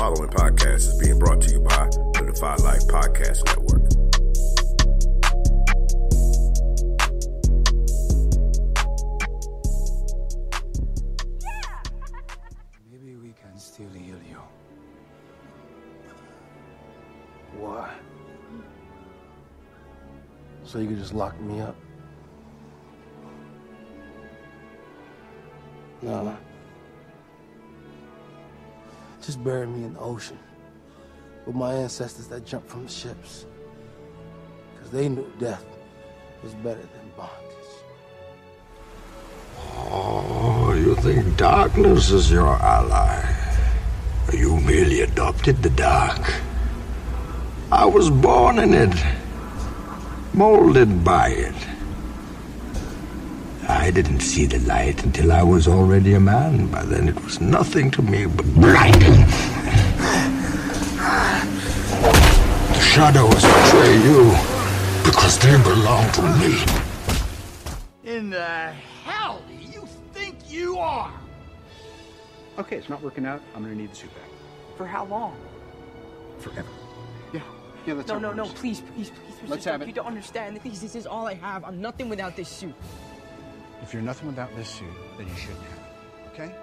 following podcast is being brought to you by the Defy Life Podcast Network. Maybe we can still heal you. Why? So you can just lock me up? No. Just bury me in the ocean with my ancestors that jumped from the ships. Because they knew death was better than bondage. Oh, you think darkness is your ally? You merely adopted the dark. I was born in it, molded by it. I didn't see the light until I was already a man. By then it was nothing to me but blinding. The shadows betray you because they belong to me. In the hell do you think you are? Okay, it's not working out. I'm gonna need the suit back. For how long? Forever. Yeah, let's No, have it. please. Let's have it. You don't understand. This is all I have. I'm nothing without this suit. If you're nothing without this suit, then you shouldn't have it, okay?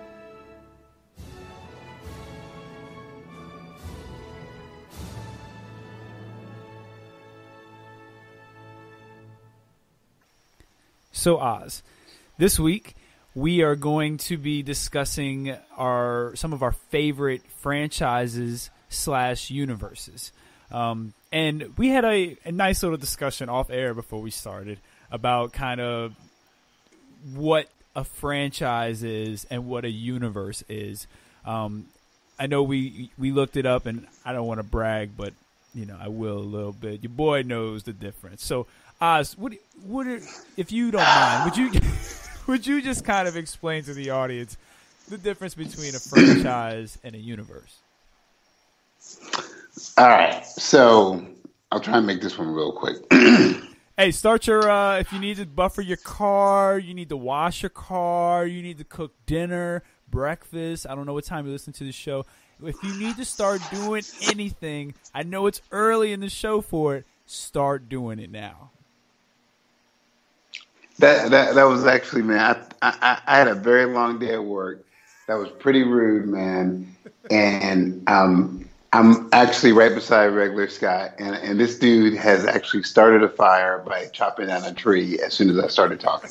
So Oz, this week we are going to be discussing some of our favorite franchises / universes. And we had a nice little discussion off air before we started about kind of what a franchise is and what a universe is. I know we looked it up, and I don't want to brag, but I will a little bit. Your boy knows the difference. So Oz, if you don't mind, would you just kind of explain to the audience the difference between a franchise and a universe? All right, so I'll try and make this one real quick. Hey, start your, if you need to buffer your car, you need to wash your car, you need to cook dinner, breakfast. I don't know what time you listen to the show. If you need to start doing anything, I know it's early in the show for it, start doing it now. That was actually, man, I had a very long day at work. That was pretty rude, man. And I'm actually right beside Regular Scott, and this dude has actually started a fire by chopping down a tree as soon as I started talking.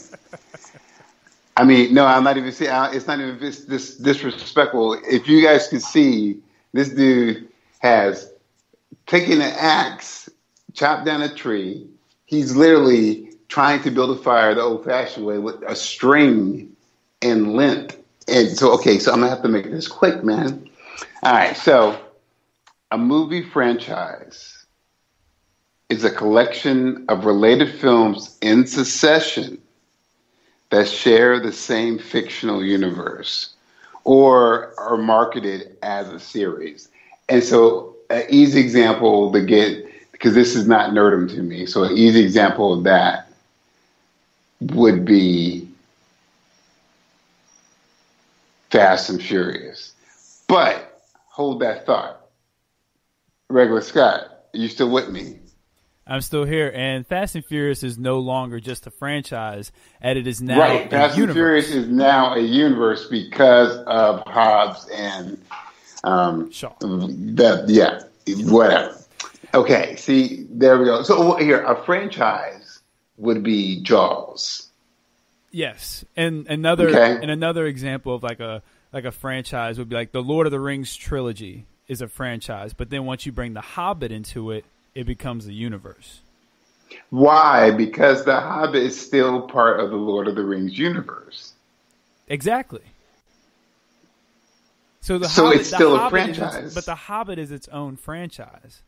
I mean, no, I'm not even saying it's not even this disrespectful. If you guys could see, this dude has taken an axe, chopped down a tree. He's literally trying to build a fire the old-fashioned way with a string and length. And so, okay, so I'm gonna have to make this quick, man. All right, so. A movie franchise is a collection of related films in succession that share the same fictional universe or are marketed as a series. And so an easy example to get, because this is not nerdum to me, so an easy example of that would be Fast and Furious. But hold that thought. Regular Scott, are you still with me? I'm still here, and Fast and Furious is no longer just a franchise, and it is now right. Fast and Furious is now a universe because of Hobbs and Shaw. Whatever. Okay, see, there we go. So here, a franchise would be Jaws. Yes, and another example of like a franchise would be like the Lord of the Rings trilogy. Is a franchise, but then once you bring the Hobbit into it, it becomes a universe. Why? Because the Hobbit is still part of the Lord of the Rings universe. Exactly. So it's still a franchise. But the Hobbit is its own franchise.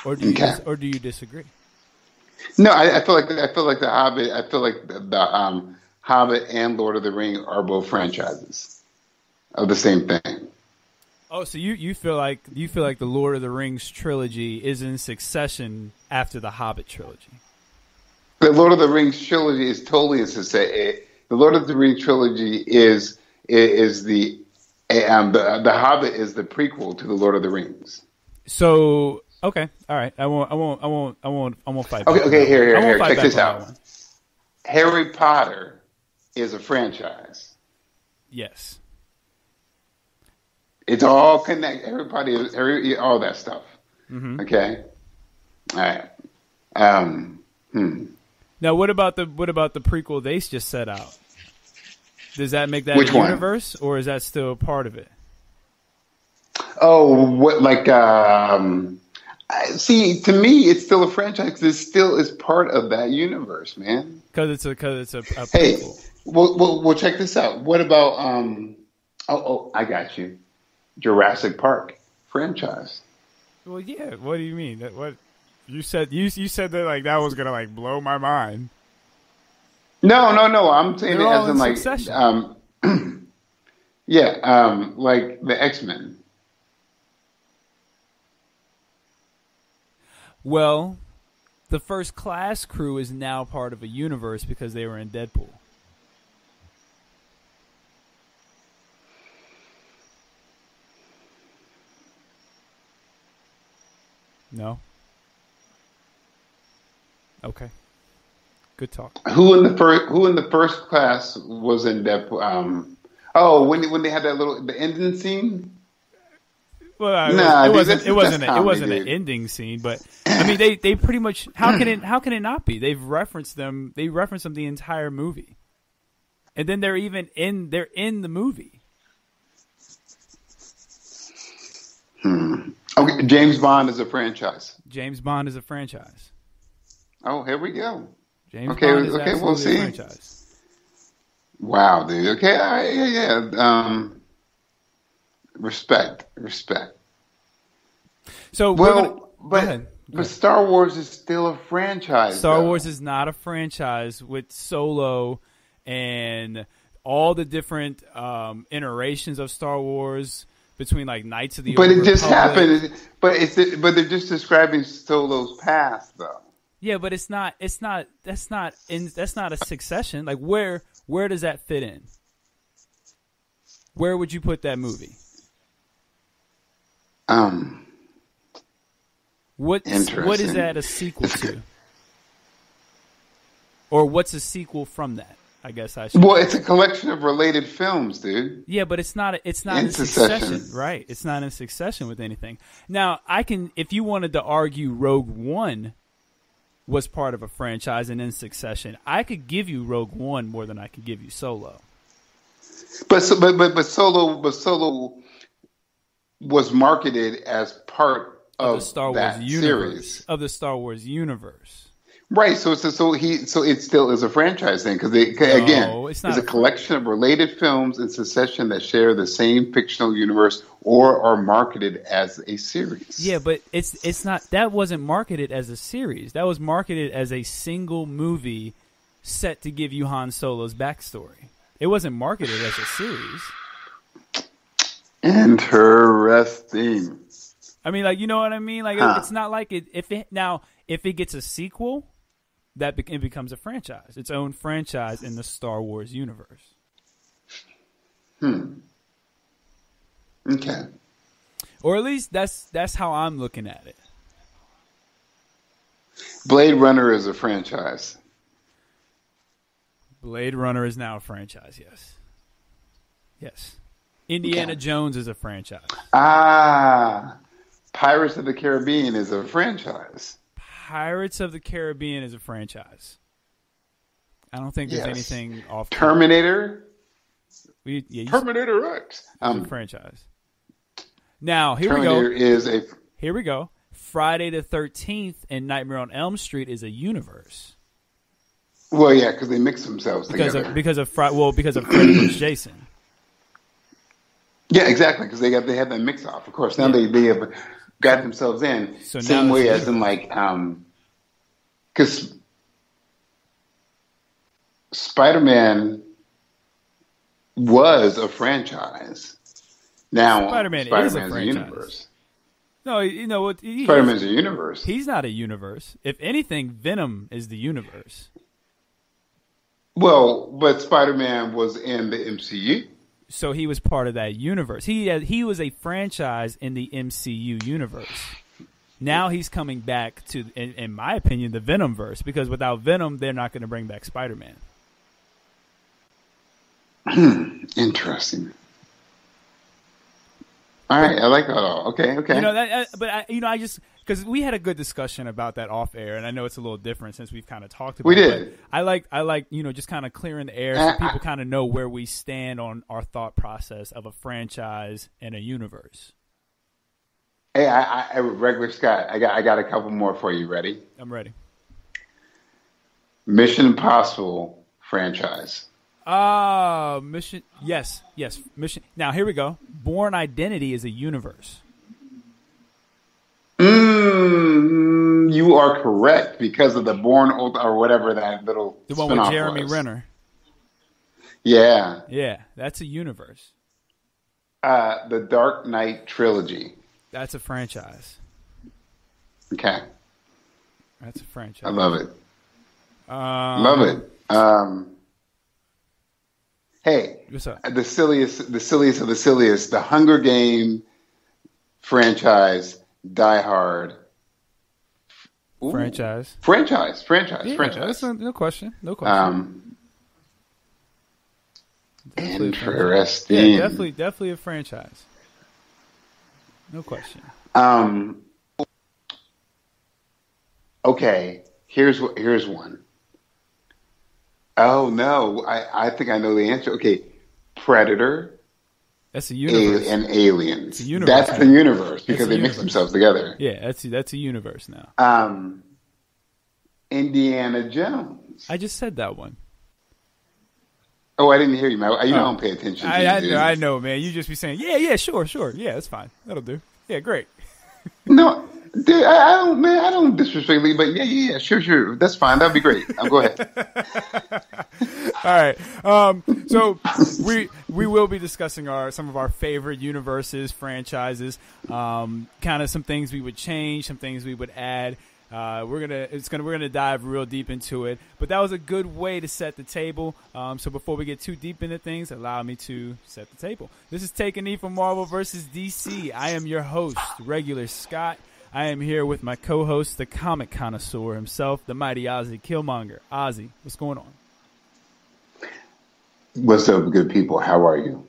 Or do you disagree? No, I feel like the Hobbit. I feel like the Hobbit and Lord of the Ring are both franchises of the same thing. Oh, so you feel like the Lord of the Rings trilogy is in succession after the Hobbit trilogy? The Lord of the Rings trilogy is totally a success. The Lord of the Rings trilogy is the Hobbit is the prequel to the Lord of the Rings. So okay, all right. I won't fight. Okay. Here. Check this out. Harry Potter is a franchise. Yes. It's all connected. Harry, all that stuff. Mm-hmm. Okay. All right. Now, what about the prequel they just set out? Does that make that Which a one? universe, or is that still a part of it? Oh, what like see, to me, it's still a franchise because it still is part of that universe, man. Because it's a prequel. Hey, well, check this out. What about I got you. Jurassic Park franchise. Well, yeah. What do you mean? What you said? You said that like that was gonna like blow my mind. No. I'm saying They're it all as in in like succession. like the X-Men. Well, the First Class crew is now part of a universe because they were in Deadpool. No? Okay. Good talk. Who in the first class was in Deadpool? When they had that the ending scene. Well, Nah, it dude, wasn't that's comedy, an dude. ending scene, but I mean they pretty much how can it not be? They've referenced them. They reference them the entire movie, and then they're in the movie. Okay, James Bond is a franchise. James Bond is a franchise. Oh, here we go. James Okay, Bond is okay, absolutely we'll a see. franchise. Wow, dude. Okay, all right, yeah. Respect. So Well, go ahead. but Star Wars is still a franchise. Star though. Wars is not a franchise with Solo and all the different iterations of Star Wars between like Knights of the But Old it just Republic. happened. But they're just describing Solo's past, though. Yeah, but that's not a succession. Like where does that fit in? Where would you put that movie? What is Interesting. that a sequel to? Or what's a sequel from that? I guess I should. Well, it's a collection of related films, dude. Yeah, but it's not in succession. succession, right? It's not in succession with anything. Now, if you wanted to argue Rogue One was part of a franchise and in succession, I could give you Rogue One more than I could give you Solo. But Solo was marketed as part Of of the Star that Wars universe. series, Of the Star Wars universe. right? So it still is a franchise then, because again, it's not a collection of related films in succession that share the same fictional universe or are marketed as a series. Yeah, but it's not. That wasn't marketed as a series. That was marketed as a single movie set to give you Han Solo's backstory. It wasn't marketed as a series. Interesting. I mean, like, you know what I mean? Like, it's not like it. If it gets a sequel, it becomes a franchise, its own franchise in the Star Wars universe. Okay. Or at least that's how I'm looking at it. Blade Runner is a franchise. Blade Runner is now a franchise. Yes. Indiana Jones is a franchise. Pirates of the Caribbean is a franchise. Pirates of the Caribbean is a franchise. I don't think there's anything off. Terminator. Terminator X. Is a franchise. Now here Terminator we go. is a. Here we go. Friday the 13th and Nightmare on Elm Street is a universe. Well, yeah, because they mix themselves together. Because of Freddy vs. Jason. Yeah, exactly. Because they had that mix off. Of course, now they have got themselves in So same now way it's as in like because Spider-Man was a franchise. Now Spider-Man is a Spider-Man's franchise. universe. No, you know what? Spider-Man's a universe. He's not a universe. If anything, Venom is the universe. Well, but Spider-Man was in the MCU. So he was part of that universe. He was a franchise in the MCU universe. Now he's coming back to, in my opinion, the Venomverse, because without Venom, they're not going to bring back Spider-Man. Interesting. All right, I like that all. Okay. You know I just because we had a good discussion about that off air, and I know it's a little different since we've kind of talked about. We did. But I like just kind of clearing the air so people kind of know where we stand on our thought process of a franchise and a universe. Hey, I regular Scott. I got a couple more for you. Ready? I'm ready. Mission Impossible franchise. Mission. Yes. Mission. Now here we go. Bourne Identity is a universe. You are correct because of the Bourne or whatever that little. The one with Jeremy Renner. Yeah. Yeah, that's a universe. The Dark Knight trilogy. That's a franchise. Okay. That's a franchise. I love it. Love it. Hey, what's up? The silliest of the silliest, the Hunger Game franchise, Die Hard. Ooh. Franchise. That's no question. Interesting. Yeah, definitely a franchise. No question. Okay, here's one. Oh no, I think I know the answer. Okay, Predator. That's a universe. And Aliens. It's a universe. That's the universe because they mix themselves together. Yeah, that's a universe now. Indiana Jones. I just said that one. Oh, I didn't hear you, man. You don't pay attention. I know, man. You just be saying, yeah, sure. Yeah, that's fine. That'll do. Yeah, great. No, dude, I don't disrespect you, but yeah, sure. That's fine. That'd be great. Go ahead. All right. So we will be discussing some of our favorite universes, franchises, kind of some things we would change, some things we would add. We're gonna dive real deep into it, but that was a good way to set the table. So before we get too deep into things, allow me to set the table. This is Take a Knee from Marvel vs. DC. I am your host, Regular Scott. I am here with my co-host, the comic connoisseur himself, the mighty Ozzy Killmonger. Ozzy, what's going on? What's up, good people? How are you?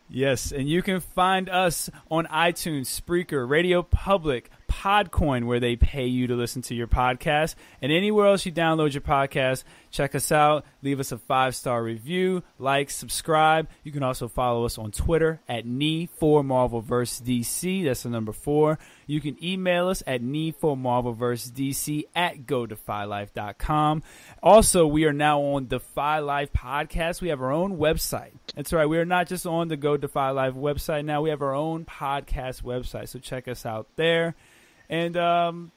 Yes, and you can find us on iTunes, Spreaker, Radio Public, Podcoin, where they pay you to listen to your podcast, and anywhere else you download your podcast. Check us out. Leave us a 5-star review, like, subscribe. You can also follow us on Twitter at knee4marvelversedc. That's the number 4. You can email us at knee4marvelversedc@godefylife.com. Also, we are now on Defy Life Podcast. We have our own website. That's right. We are not just on the Go Defy Life website now. We have our own podcast website. So check us out there. And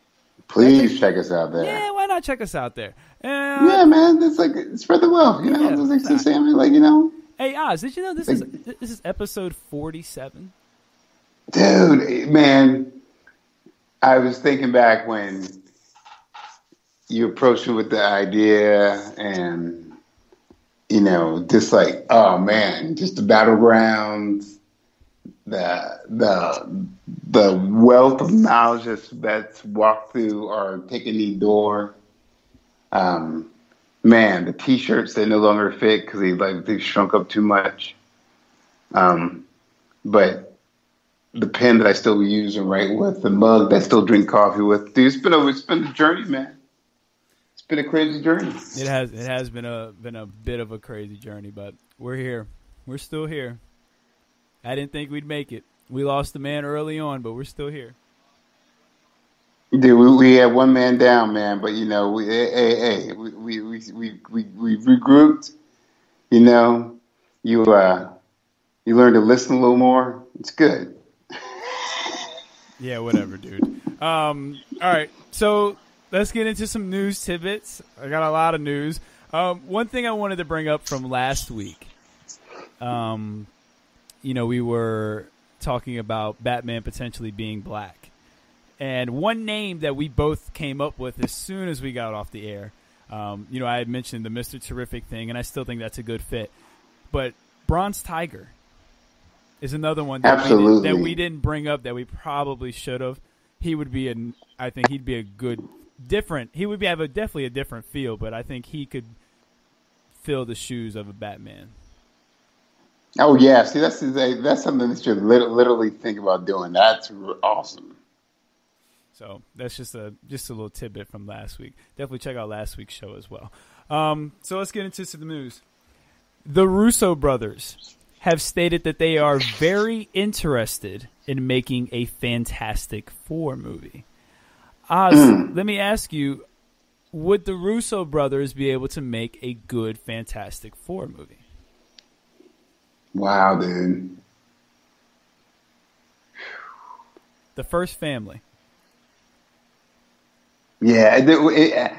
please check us out there. Yeah, why not check us out there? Yeah, man. It's like spread the wealth. You know, Hey, Oz, did you know this is episode 47? Dude, man, I was thinking back when you approached me with the idea, and just like, oh man, just the battlegrounds, the wealth of knowledge that's walked through our Take a Knee door. Man, the T-shirts, they no longer fit because they shrunk up too much. But the pen that I still use and write with, the mug that I still drink coffee with, dude, it's been a journey, man. It's been a crazy journey. It has been a bit of a crazy journey, but we're here. We're still here. I didn't think we'd make it. We lost the man early on, but we're still here. Dude, we had one man down, man. But we regrouped. You learn to listen a little more. It's good. Yeah, whatever, dude. All right, so let's get into some news tidbits. I got a lot of news. One thing I wanted to bring up from last week. We were talking about Batman potentially being black. And one name that we both came up with as soon as we got off the air, I had mentioned the Mr. Terrific thing, and I still think that's a good fit. But Bronze Tiger is another one that we didn't bring up that we probably should have. He would be I think he'd be a good different. He would have definitely a different feel, but I think he could fill the shoes of a Batman. Oh yeah, see that's something that you literally think about doing. That's awesome. So that's just a little tidbit from last week. Definitely check out last week's show as well. So let's get into some news. The Russo brothers have stated that they are very interested in making a Fantastic Four movie. Oz, let me ask you, would the Russo brothers be able to make a good Fantastic Four movie? Wow, dude. The first family. Yeah,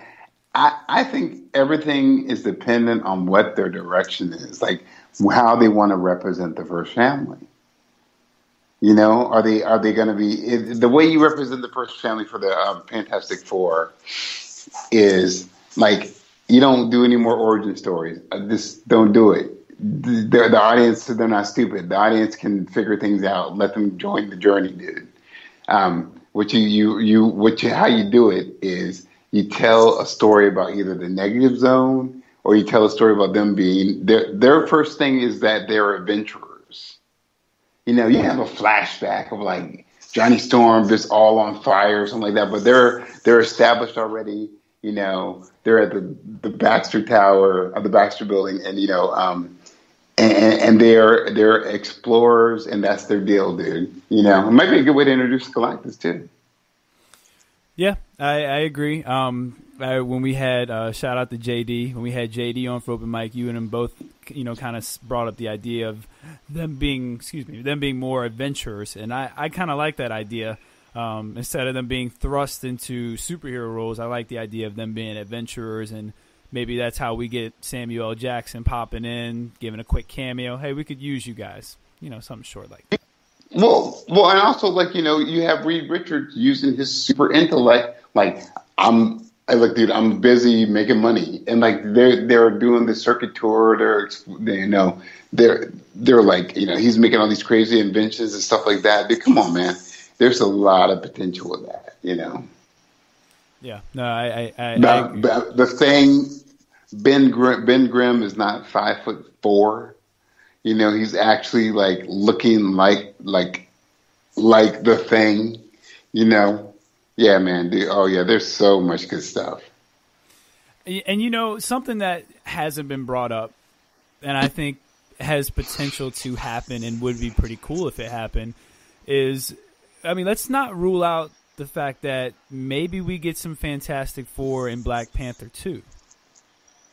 I think everything is dependent on what their direction is, like how they want to represent the first family. You know, are they going to be the way you represent the first family for the Fantastic Four is like you don't do any more origin stories. Just don't do it. The audience, they're not stupid. The audience can figure things out. Let them join the journey, dude. How you do it is you tell a story about either the negative zone or you tell a story about them being their first thing is that they're adventurers. You know, you have a flashback of like Johnny Storm just all on fire or something like that, but they're established already. You know, they're at the Baxter Tower of the Baxter Building, and you know, and they're explorers, and that's their deal, dude. You know, it might be a good way to introduce Galactus too. Yeah, I agree. When we had shout out to JD, when we had JD on for open mic, you and him both, you know, kind of brought up the idea of them being more adventurers, and I kind of like that idea. Instead of them being thrust into superhero roles, I like the idea of them being adventurers, and maybe that's how we get Samuel L. Jackson popping in, giving a quick cameo. Hey, we could use you guys, you know, something short like that. Well, and also like you know, you have Reed Richards using his super intellect. Like I'm busy making money, and like they're doing the circuit tour. They're like you know, he's making all these crazy inventions and stuff like that. Dude, come on, man. There's a lot of potential with that, you know. Yeah, no, I the thing, Ben Grimm is not 5'4". You know, he's actually like looking like the Thing. You know, yeah, man. Dude, oh yeah, there's so much good stuff. And you know, something that hasn't been brought up, and I think has potential to happen and would be pretty cool if it happened, is. I mean, let's not rule out the fact that maybe we get some Fantastic Four in Black Panther 2.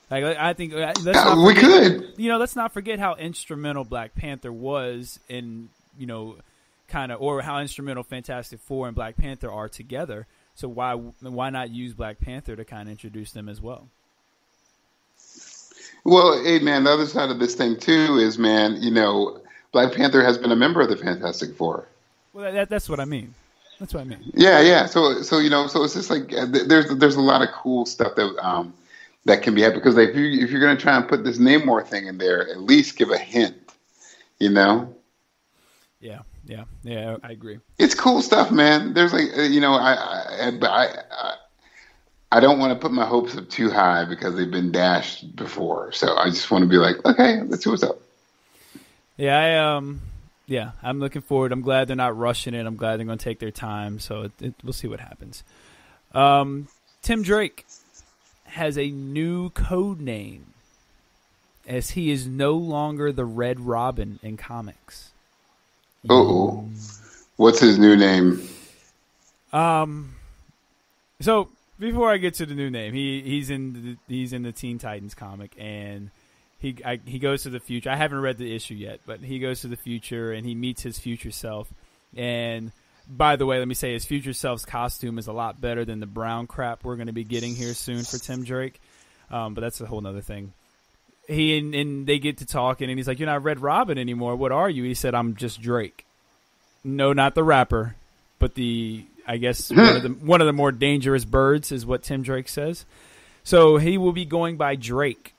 Like, I think we could. You know, let's not forget how instrumental Black Panther was in, you know, or how instrumental Fantastic Four and Black Panther are together. So why not use Black Panther to kind of introduce them as well? Well, hey, man, the other side of this thing too is, man, you know, Black Panther has been a member of the Fantastic Four. Well, that's what I mean. That's what I mean. Yeah. So you know, so it's just like there's a lot of cool stuff that can be had because if you're gonna try and put this Namor thing in there, at least give a hint. You know. Yeah. I agree. It's cool stuff, man. There's like you know, I don't want to put my hopes up too high because they've been dashed before. So I just want to be like, okay, let's see what's up. Yeah, I'm looking forward. I'm glad they're not rushing it. I'm glad they're going to take their time. So we'll see what happens. Tim Drake has a new code name as he is no longer the Red Robin in comics. Oh, what's his new name? So before I get to the new name, he's in the Teen Titans comic, and he goes to the future. I haven't read the issue yet, but he goes to the future and he meets his future self. And by the way, let me say his future self's costume is a lot better than the brown crap we're going to be getting here soon for Tim Drake. But that's a whole nother thing. And they get to talking, and he's like, "You're not Red Robin anymore. What are you?" He said, "I'm just Drake." No, not the rapper, but the I guess one of the more dangerous birds is what Tim Drake says. So he will be going by Drake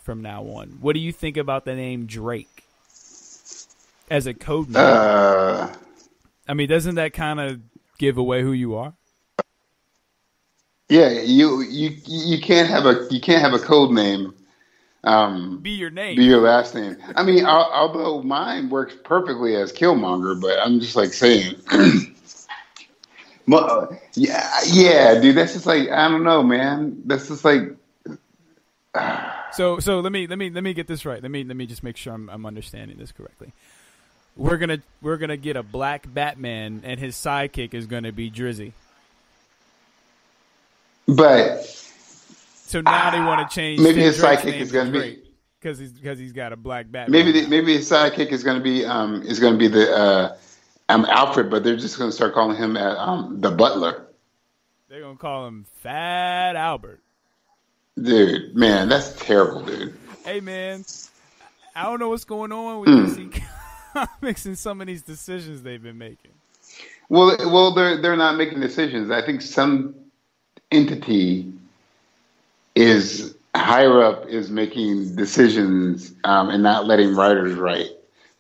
from now on. What do you think about the name Drake as a code name? I mean, doesn't that kind of give away who you are? Yeah, you can't have a code name. Be your name. Be your last name. I mean, although mine works perfectly as Killmonger, but I'm just like saying, yeah, dude. That's just like, I don't know, man. That's just like. So let me get this right. Let me just make sure I'm understanding this correctly. We're gonna get a black Batman, and his sidekick is gonna be Drizzy. But so now they want to change. Maybe his sidekick is gonna be because he's got a black Batman. Maybe his sidekick is gonna be the Alfred, but they're just gonna start calling him the Butler. They're gonna call him Fat Albert. Dude, man, that's terrible, dude. Hey, man, I don't know what's going on with DC Comics and some of these decisions they've been making. Well, they're not making decisions. I think some entity is higher up is making decisions and not letting writers write.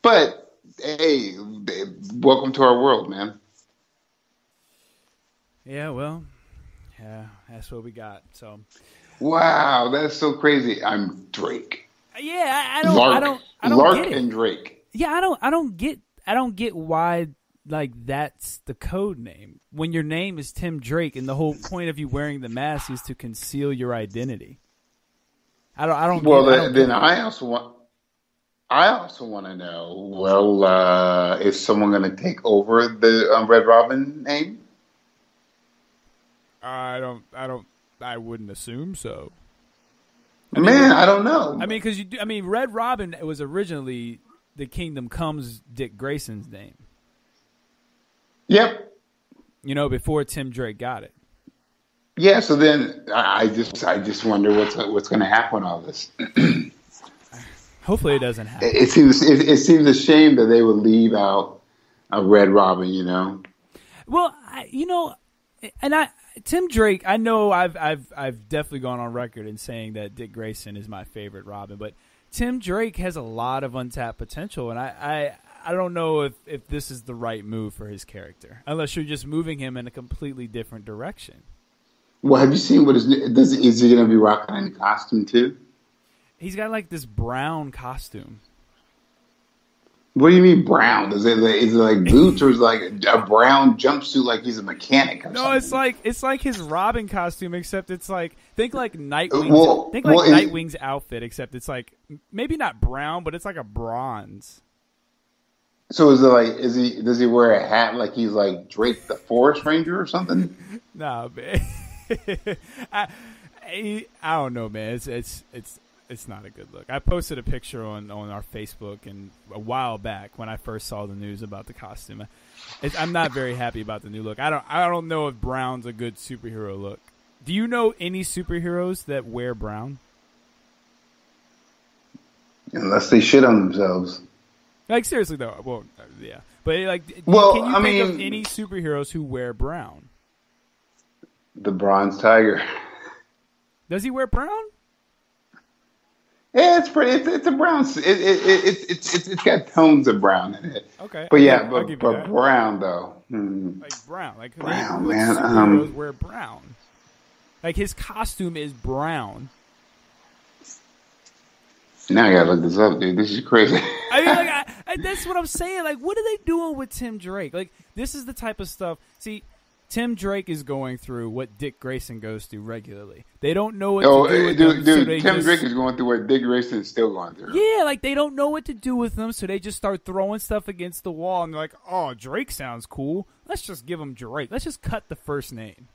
But hey, welcome to our world, man. Yeah, well, yeah, that's what we got. So. Wow, that's so crazy. I'm Drake. Yeah, I don't Lark get it. And Drake. Yeah, I don't get why like that's the code name when your name is Tim Drake and the whole point of you wearing the mask is to conceal your identity. I don't. Well, I also want to know. Well, is someone going to take over the Red Robin name? I wouldn't assume so. I don't know. I mean, because Red Robin was originally the Kingdom Comes Dick Grayson's name. Yep. Before Tim Drake got it. Yeah. So then I just wonder what's going to happen with all this. Hopefully, it doesn't happen. It seems a shame that they would leave out a Red Robin. Well, Tim Drake, I know I've definitely gone on record in saying that Dick Grayson is my favorite Robin, but Tim Drake has a lot of untapped potential, and I don't know if this is the right move for his character, unless you're just moving him in a completely different direction. Well, have you seen is he going to be rocking any costume too? He's got like this brown costume. What do you mean brown? Is it like boots or is it like a brown jumpsuit like he's a mechanic or something? it's like his Robin costume, except it's like think like Nightwing's Nightwing's outfit, except it's like maybe not brown, but it's like a bronze. So is it like does he wear a hat like he's like Drake the Forest Ranger or something? No, man. I don't know, man. It's not a good look. I posted a picture on our Facebook and a while back when I first saw the news about the costume. I'm not very happy about the new look. I don't know if brown's a good superhero look. Do you know any superheroes that wear brown? Unless they shit on themselves. Like seriously though, well, yeah. But like, can you think of any superheroes who wear brown? The Bronze Tiger. Does he wear brown? Yeah, it's pretty. It's a brown. It's got tones of brown in it. Okay. But yeah, but brown though. Like brown, brown, man. Superheroes wear brown. Like his costume is brown. Now I gotta look this up, dude. This is crazy. I mean, that's what I'm saying. Like, what are they doing with Tim Drake? Like, this is the type of stuff. See, Tim Drake is going through what Dick Grayson goes through regularly. They don't know what to do with them. Dude, Tim Drake is going through what Dick Grayson is still going through. Yeah, like they don't know what to do with them, so they just start throwing stuff against the wall, and they're like, oh, Drake sounds cool. Let's just give him Drake. Let's just cut the first name.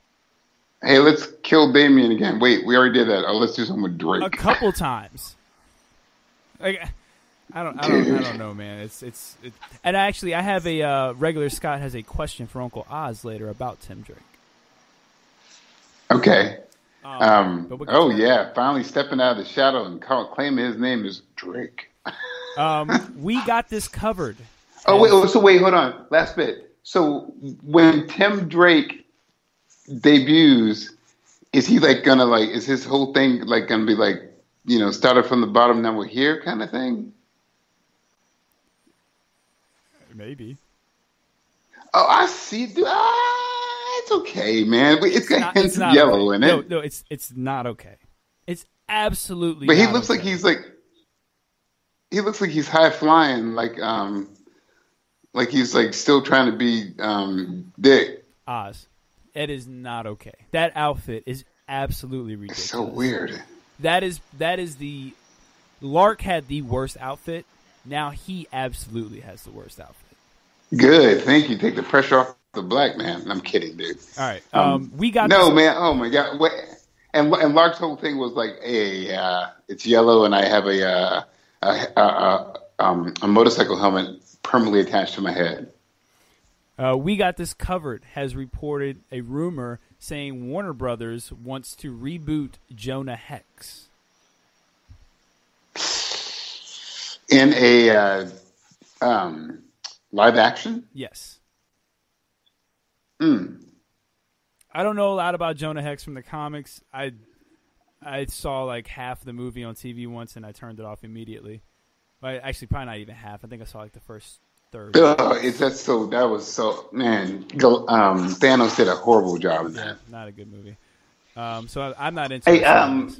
Hey, let's kill Damian again. Wait, we already did that. Oh, let's do something with Drake. A couple times. Like, I don't know, man. It's and actually, I have a regular Scott has a question for Uncle Oz later about Tim Drake. Okay. Yeah, finally stepping out of the shadow and claiming his name is Drake. We got this covered. Wait, hold on. Last bit. So when Tim Drake debuts, is he like gonna like? Is his whole thing like gonna be like, started from the bottom, now we're here kind of thing? Maybe. Oh, I see. It's okay, man. It's got hints of yellow in it. No, it's not okay. It's absolutely. But he not looks okay. like he looks like he's high flying, like he's like still trying to be Dick. Oz. It is not okay. That outfit is absolutely ridiculous. It's so weird. That is the Lark had the worst outfit. Now he absolutely has the worst outfit. Good, thank you. Take the pressure off the black man. I'm kidding, dude. All right, we got man. Oh my god. And Lark's whole thing was like, hey, it's yellow, and I have a motorcycle helmet permanently attached to my head. We Got This Covered has reported a rumor saying Warner Brothers wants to reboot Jonah Hex. In a live action? Yes. Mm. I don't know a lot about Jonah Hex from the comics. I saw like half the movie on TV once, and I turned it off immediately. Well, actually, probably not even half. I think I saw like the first third. That was so man. Thanos did a horrible job in that. Not a good movie. So I'm not into. Hey,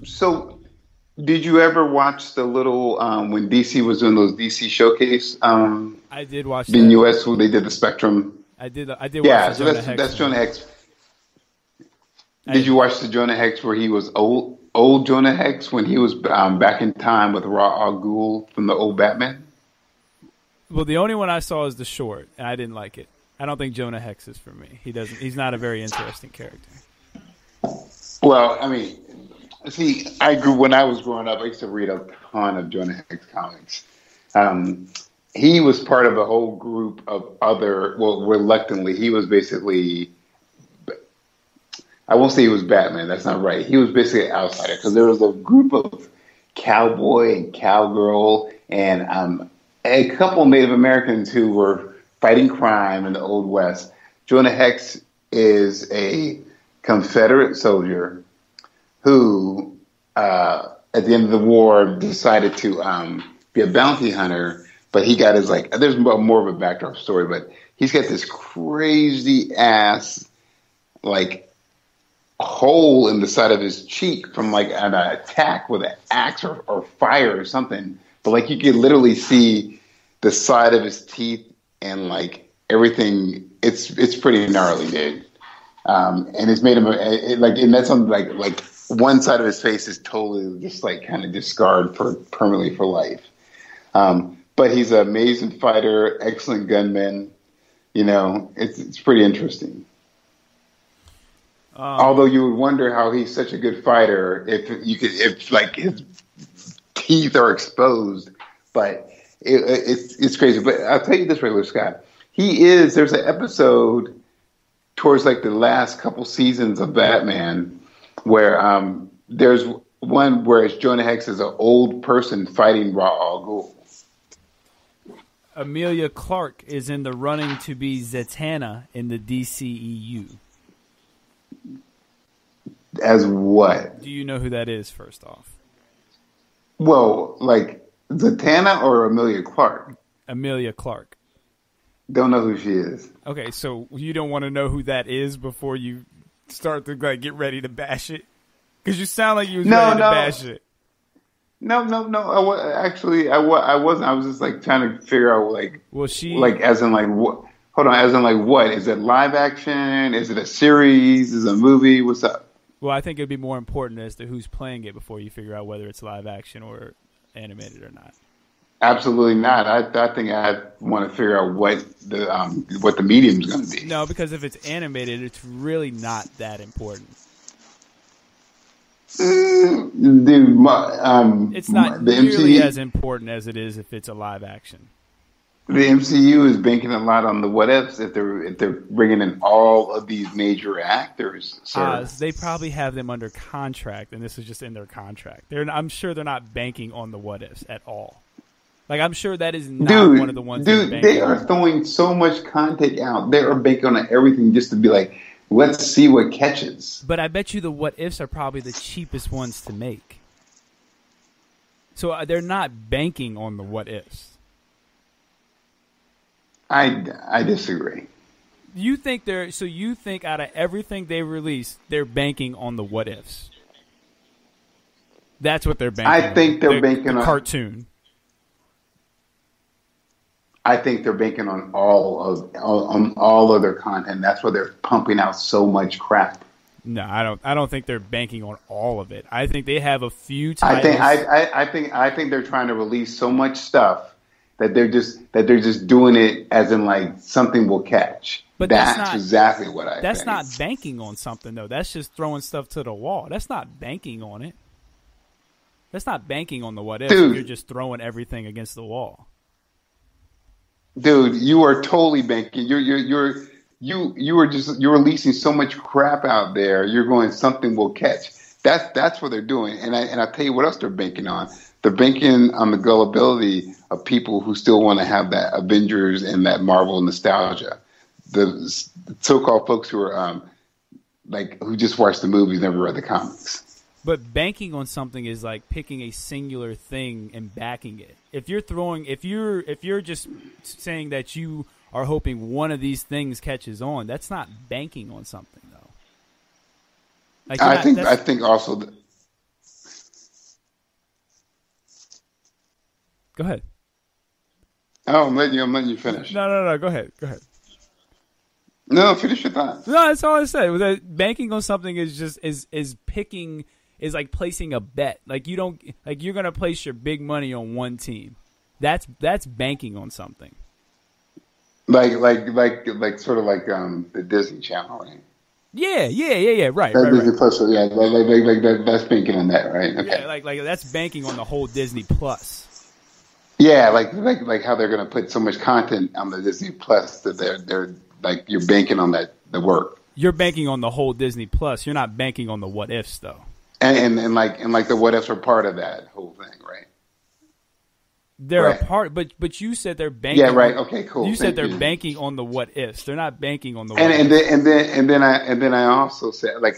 so did you ever watch the little when DC was doing those DC showcase? I did watch in that. US where they did the Spectrum. I did. Yeah, watch so that's Jonah Hex. Did I- you watch the Jonah Hex where he was old Jonah Hex when he was back in time with Ra's al Ghul from the old Batman? Well, the only one I saw is the short, and I didn't like it. I don't think Jonah Hex is for me. He's not a very interesting character. Well, I mean, see, when I was growing up, I used to read a ton of Jonah Hex comics. He was part of a whole group of reluctantly, he was basically, I won't say he was Batman, that's not right. He was basically an outsider because there was a group of cowboy and cowgirl and a couple Native Americans who were fighting crime in the Old West. Jonah Hex is a Confederate soldier who, at the end of the war, decided to be a bounty hunter. But he got his there's more of a backdrop story, but he's got this crazy ass hole in the side of his cheek from an attack with an axe or fire or something. But you could literally see the side of his teeth and everything. It's pretty gnarly, dude. And it's made him and that's on one side of his face is totally just kind of discarded permanently for life. But he's an amazing fighter, excellent gunman. It's pretty interesting. Although you would wonder how he's such a good fighter if his teeth are exposed. But it's crazy. But I'll tell you this, regular Scott. There's an episode towards the last couple seasons of Batman where there's one where it's Jonah Hex is an old person fighting Ra's al Ghul. Emilia Clarke is in the running to be Zatanna in the DCEU. As what? Do you know who that is, first off? Well, Zatanna or Emilia Clarke? Emilia Clarke. Don't know who she is. Okay, so you don't want to know who that is before you start to get ready to bash it? Because you sound like you was ready to bash it. No. I wasn't. I was just trying to figure out Well, she as in what? Hold on. As in what? Is it live action? Is it a series? Is it a movie? What's up? Well, I think it'd be more important as to who's playing it before you figure out whether it's live action or animated or not. Absolutely not. I think I want to figure out what the medium's going to be. No, because if it's animated, it's really not that important. Dude, it's not nearly as important as it is if it's a live action. The MCU is banking a lot on the what ifs if they're bringing in all of these major actors. They probably have them under contract, and this is just in their contract. I'm sure they're not banking on the what ifs at all. Like, I'm sure that is not Dude, one of the ones. they are throwing so much content out. They are banking on everything just to be like, let's see what catches. But I bet you the what ifs are probably the cheapest ones to make. So they're not banking on the what ifs. I disagree. You think you think out of everything they release, they're banking on the what ifs. That's what they're banking on. I think they're banking on cartoon. I think they're banking on all of their content. That's why they're pumping out so much crap. No, I don't think they're banking on all of it. I think they have a few titles. I think they're trying to release so much stuff that they're just doing it as in like something will catch. But that's exactly what I think. That's not banking on something though. That's just throwing stuff to the wall. That's not banking on it. That's not banking on the what if. You're just throwing everything against the wall. Dude, you are totally banking. You're releasing so much crap out there. You're going, something will catch. That's what they're doing. And I'll tell you what else they're banking on. They're banking on the gullibility of people who still want to have that Avengers and that Marvel nostalgia. The so-called folks who are who just watched the movies, never read the comics. But banking on something is like picking a singular thing and backing it. If you're just saying that you are hoping one of these things catches on, that's not banking on something though. Like I think also. Go ahead. Oh, I'm letting you finish. No. Go ahead. No, finish your thought. No, that's all I said. That banking on something is just picking. Is like placing a bet. Like you're gonna place your big money on one team. That's banking on something. Like sort of like the Disney Channel, right? Yeah. Right. Disney right. Plus, yeah, like that's banking on that, right? Okay. Yeah, like that's banking on the whole Disney Plus. Yeah, like how they're gonna put so much content on the Disney Plus that they're like you're banking on the work. You're banking on the whole Disney Plus. You're not banking on the what ifs though. And the what ifs are part of that whole thing, right? They're a part, but you said they're banking. Yeah, right. Okay, cool. You said they're banking on the what ifs. They're not banking on the. And then I also said, like,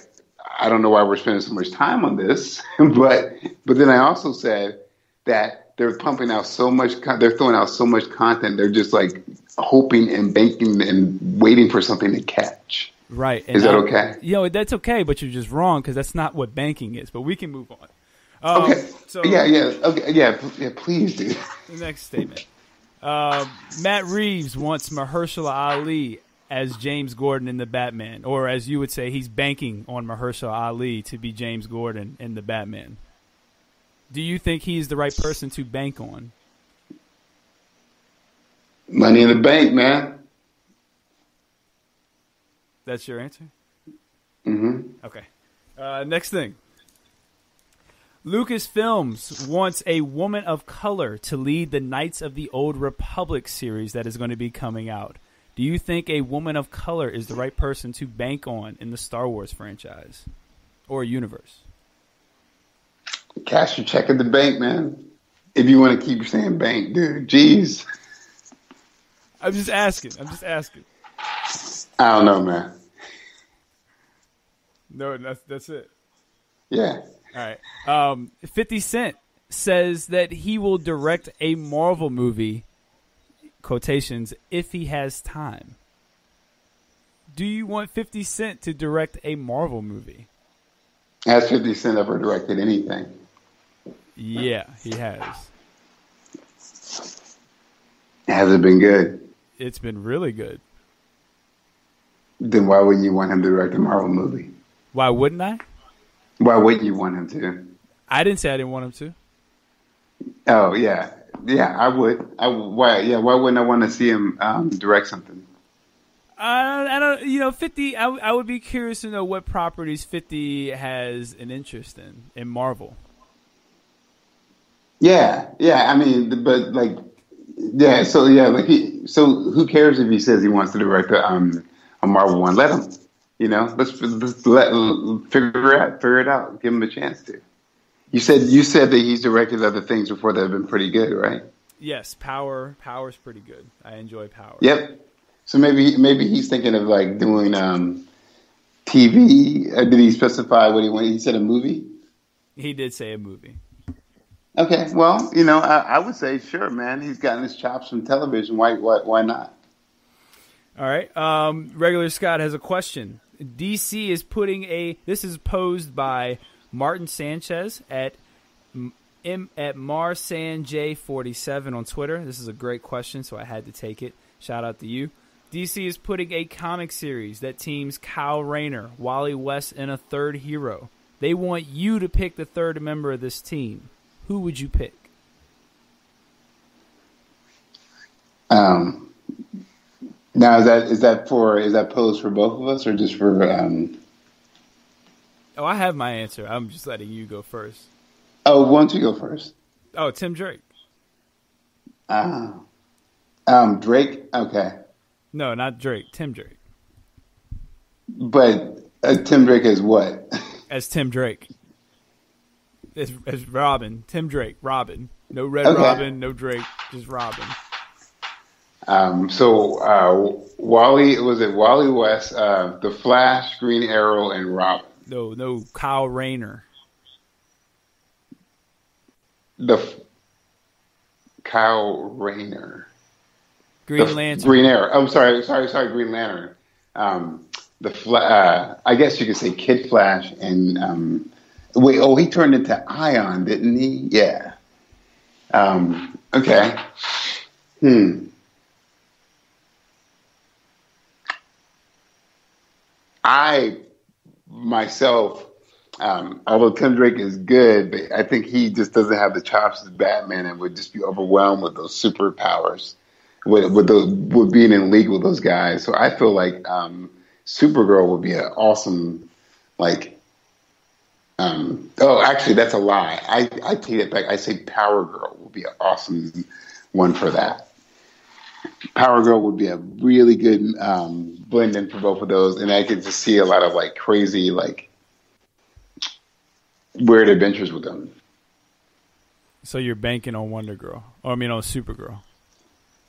I don't know why we're spending so much time on this, but then I also said that they're pumping out so much. They're throwing out so much content. They're just like hoping and banking and waiting for something to catch. Right. Is that okay? That's okay, but you're just wrong because that's not what banking is. But we can move on. Okay. So yeah. Okay. Yeah. Please do. The next statement. Matt Reeves wants Mahershala Ali as James Gordon in the Batman, or as you would say, he's banking on Mahershala Ali to be James Gordon in the Batman. Do you think he's the right person to bank on? Money in the bank, man. That's your answer? Mm-hmm. Okay. Next thing. Lucasfilms wants a woman of color to lead the Knights of the Old Republic series that is going to be coming out. Do you think a woman of color is the right person to bank on in the Star Wars franchise or universe? Cash your check at the bank, man. If you want to keep saying bank, dude. Jeez. I'm just asking. I don't know, man. No, that's it. Yeah. All right. 50 Cent says that he will direct a Marvel movie, quotations, if he has time. Do you want 50 Cent to direct a Marvel movie? Has 50 Cent ever directed anything? Yeah, he has. Has it been good? It's been really good. Then why wouldn't you want him to direct a Marvel movie? Why wouldn't I? Why wouldn't you want him to? I didn't say I didn't want him to. Oh, yeah. Yeah, I would. Why wouldn't I want to see him direct something? I don't, 50, I would be curious to know what properties 50 has an interest in Marvel. Yeah. I mean, but like, yeah. So so who cares if he says he wants to direct a Marvel one? Let him. Let's figure it out. Give him a chance to. You said that he's directed other things before that have been pretty good, right? Yes, Power's pretty good. I enjoy Power. Yep. So maybe he's thinking of like doing TV. Did he specify what he wanted? He said a movie. He did say a movie. Okay. Well, I would say sure, man. He's gotten his chops from television. Why not? All right. Regular Scott has a question. DC is putting this is posed by Martin Sanchez at MarSanJ47 on Twitter. This is a great question, so I had to take it. Shout out to you. DC is putting a comic series that teams Kyle Rayner, Wally West, and a third hero. They want you to pick the third member of this team. Who would you pick? Now is that posed for both of us or just for? Oh, I have my answer. I'm just letting you go first. Oh, why don't you go first? Oh, Tim Drake. Drake. Okay. No, not Drake. Tim Drake. But Tim Drake is what? As Tim Drake. As Robin. Tim Drake. Robin. No Red Okay. Robin, no Drake, just Robin. Wally West, The Flash, Green Arrow, and Robin. No, Kyle Rayner. Kyle Rayner. Green Lantern. Green Arrow. Oh, sorry, Green Lantern. I guess you could say Kid Flash and he turned into Ion, didn't he? Yeah. Okay. I myself, although Tim Drake is good, but I think he just doesn't have the chops as Batman and would just be overwhelmed with those superpowers, with being in league with those guys. So I feel like Supergirl would be an awesome, actually that's a lie. I take it back. I say Power Girl would be an awesome one for that. Power Girl would be a really good blend in for both of those, and I could just see a lot of crazy, weird adventures with them. So you're banking on Wonder Girl, on Supergirl.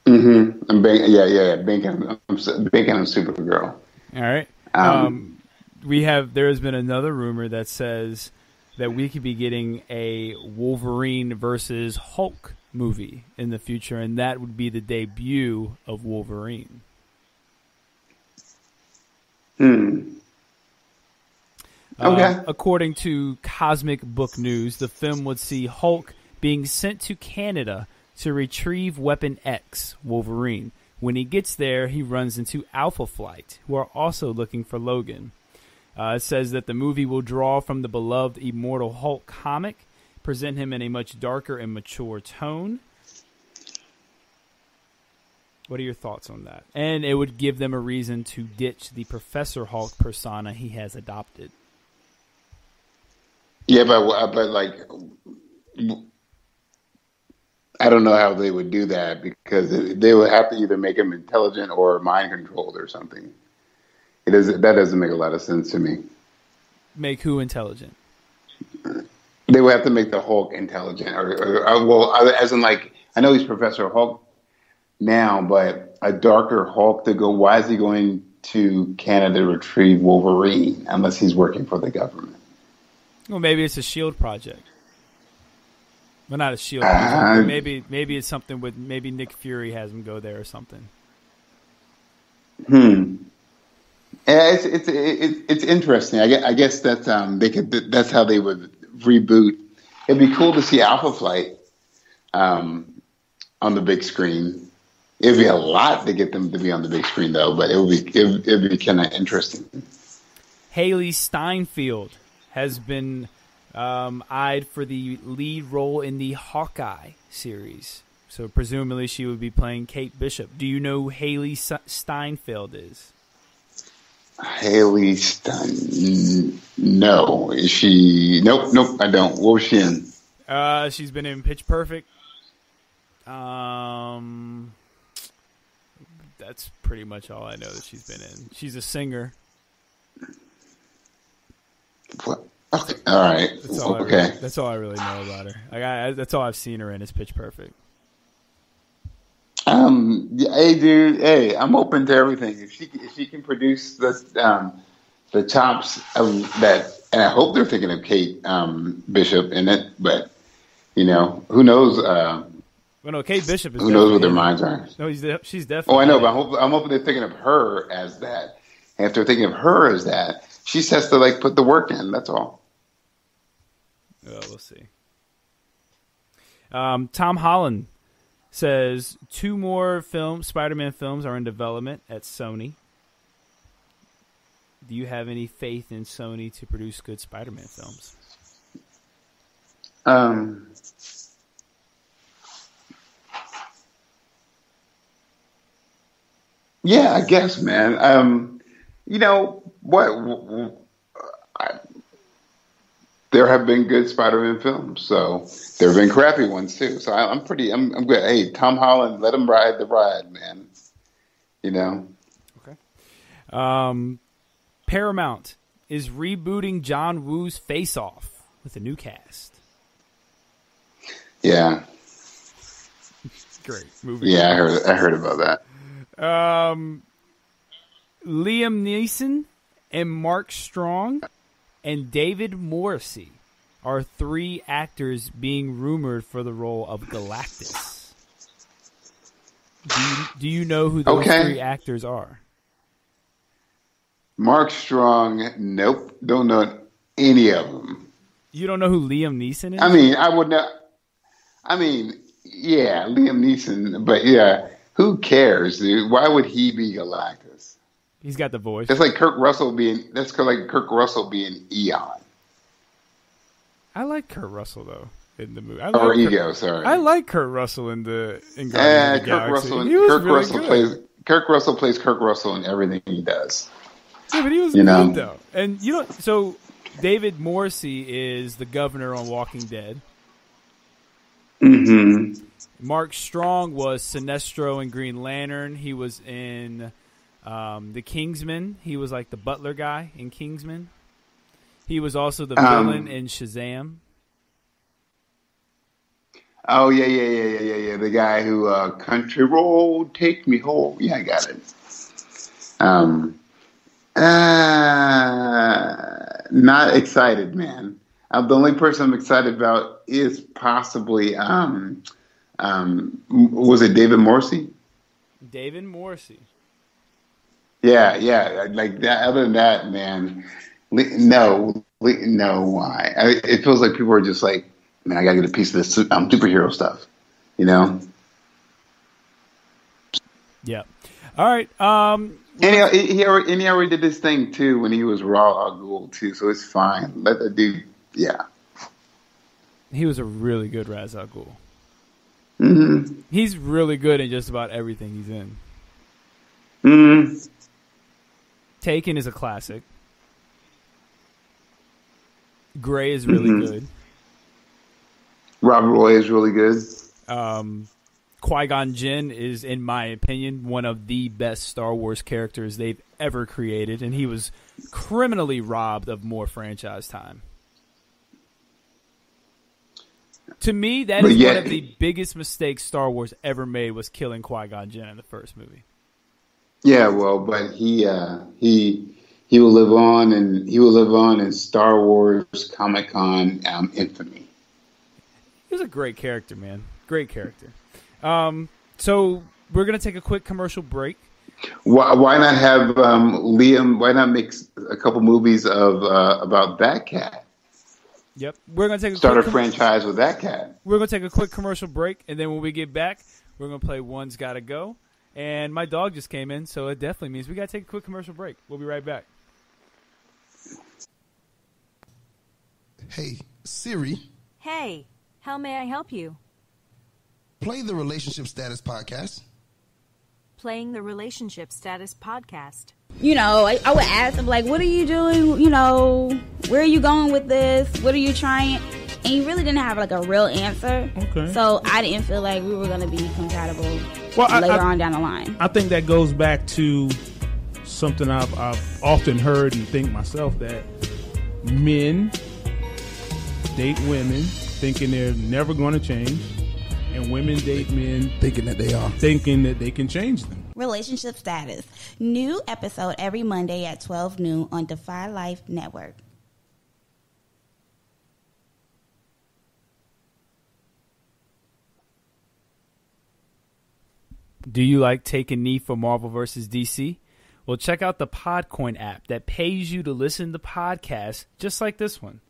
Mm-hmm. I'm banking on Supergirl. All right. There has been another rumor that says that we could be getting a Wolverine versus Hulk movie in the future, and that would be the debut of Wolverine. Okay. According to Cosmic Book News, the film would see Hulk being sent to Canada to retrieve Weapon X, Wolverine. When he gets there, he runs into Alpha Flight, who are also looking for Logan. It says that the movie will draw from the beloved Immortal Hulk comic, present him in a much darker and mature tone. What are your thoughts on that? And it would give them a reason to ditch the Professor Hulk persona he has adopted. Yeah, but I don't know how they would do that, because they would have to either make him intelligent or mind controlled or something. That doesn't make a lot of sense to me. Make who intelligent? They would have to make the Hulk intelligent, as in I know he's Professor Hulk now, but a darker Hulk to go. Why is he going to Canada to retrieve Wolverine unless he's working for the government? Well, maybe it's a SHIELD project. Well, not a SHIELD project. Maybe it's something with maybe Nick Fury has him go there or something. Yeah, it's interesting. I guess that that's how they would reboot. It'd be cool to see Alpha Flight on the big screen. It'd be a lot to get them to be on the big screen, though. But it'd be kind of interesting. Haley Steinfeld has been eyed for the lead role in the Hawkeye series. So presumably she would be playing Kate Bishop. Do you know who Haley Steinfeld is? Haley Stein? No. Is she? Nope, I don't. What was she in? She's been in Pitch Perfect. That's pretty much all I know that she's been in. She's a singer. What? Okay. All right. That's all I really know about her. That's all I've seen her in is Pitch Perfect. Hey, dude. Hey, I'm open to everything. If she can produce the chops of that, and I hope they're thinking of Kate Bishop in it. But who knows? Well, no, Kate Bishop is. Who knows what their minds are? No, she's definitely. Oh, I know, but I'm hoping they're thinking of her as that. And if they're thinking of her as that, she just has to put the work in. That's all. Well, we'll see. Tom Holland says 2 more Spider-Man films are in development at Sony. Do you have any faith in Sony to produce good Spider-Man films? Yeah, I guess, man. There have been good Spider-Man films, so there have been crappy ones too. So I'm good. Hey, Tom Holland, let him ride the ride, man. Okay. Paramount is rebooting John Woo's Face Off with a new cast. Yeah. Great movie. Yeah, I heard about that. Liam Neeson and Mark Strong and David Morrissey are 3 actors being rumored for the role of Galactus. Do you know who those 3 actors are? Mark Strong, nope. Don't know any of them. You don't know who Liam Neeson is? I mean, I would know. I mean, yeah, Liam Neeson, but yeah, who cares, dude? Why would he be Galactus? He's got the voice. That's like Kurt Russell being Eon. I like Kurt Russell though in the movie. Ego, sorry. I like Kurt Russell in Guardians of the Galaxy. Kurt Russell plays Kurt Russell in everything he does. Yeah, but he was good though. And so David Morrissey is the governor on Walking Dead. Mm-hmm. Mark Strong was Sinestro in Green Lantern. He was in the Kingsman. He was like the butler guy in Kingsman. He was also the villain in Shazam. Oh, yeah. The guy who, Country Road, Take Me Home. Yeah, I got it. Not excited, man. The only person I'm excited about is possibly, was it David Morrissey? David Morrissey. Yeah. Like that. Other than that, man, no. Why? It feels like people are just like, man, I gotta get a piece of this superhero stuff, Yeah. All right. And he already did this thing too when he was Ra's al Ghul too, so it's fine. Let the dude. Yeah. He was a really good Ra's al Ghul. Mm-hmm. He's really good in just about everything he's in. Mm-hmm. Taken is a classic. Gray is really good. Robert Roy is really good. Qui-Gon Jinn is, in my opinion, one of the best Star Wars characters they've ever created, and he was criminally robbed of more franchise time. To me, that is one of the biggest mistakes Star Wars ever made, was killing Qui-Gon Jinn in the first movie. Yeah, well, but he will live on, and he will live on in Star Wars Comic-Con infamy. He was a great character, man. Great character. So we're gonna take a quick commercial break. Why not have Liam? Why not make a couple movies of about that cat? Yep, we're gonna take a franchise with that cat. We're gonna take a quick commercial break, and then when we get back, we're gonna play One's Gotta Go. And my dog just came in, so it definitely means we gotta take a quick commercial break. We'll be right back. Hey, Siri. Hey, how may I help you? Play the Relationship Status Podcast. Playing the Relationship Status Podcast. I would ask him, like, what are you doing? Where are you going with this? What are you trying? And he really didn't have, like, a real answer. Okay. So I didn't feel like we were going to be compatible later on down the line. I think that goes back to something I've often heard and think myself, that men date women thinking they're never going to change, And women date men thinking that they can change them. Relationship Status. New episode every Monday at 12 noon on Defy Life Network. Do you like Take a Knee for Marvel vs. DC? Well, check out the Podcoin app that pays you to listen to podcasts just like this one.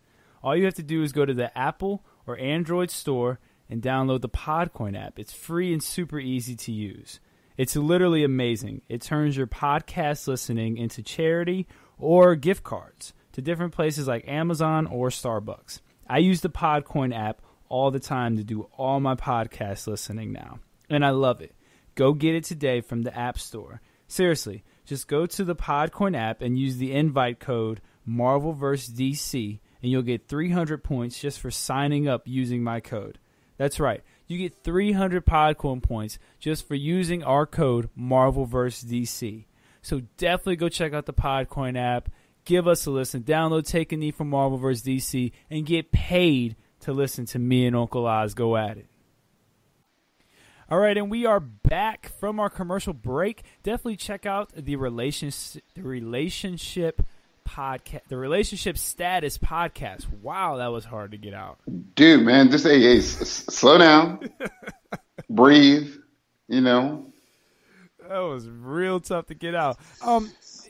All you have to do is go to the Apple or Android store and download the Podcoin app. It's free and super easy to use. It's literally amazing. It turns your podcast listening into charity or gift cards to different places like Amazon or Starbucks. I use the Podcoin app all the time to do all my podcast listening now, and I love it. Go get it today from the App Store. Seriously, just go to the Podcoin app and use the invite code Marvel vs. DC, and you'll get 300 points just for signing up using my code. That's right. You get 300 Podcoin points just for using our code Marvel vs. DC. So definitely go check out the Podcoin app. Give us a listen. Download Take a Knee from Marvel vs. DC and get paid to listen to me and Uncle Oz go at it. All right, and we are back from our commercial break. Definitely check out the relationship podcast, the Relationship Status podcast. Wow, that was hard to get out. Dude, man, just hey, slow down, breathe. You know, that was real tough to get out.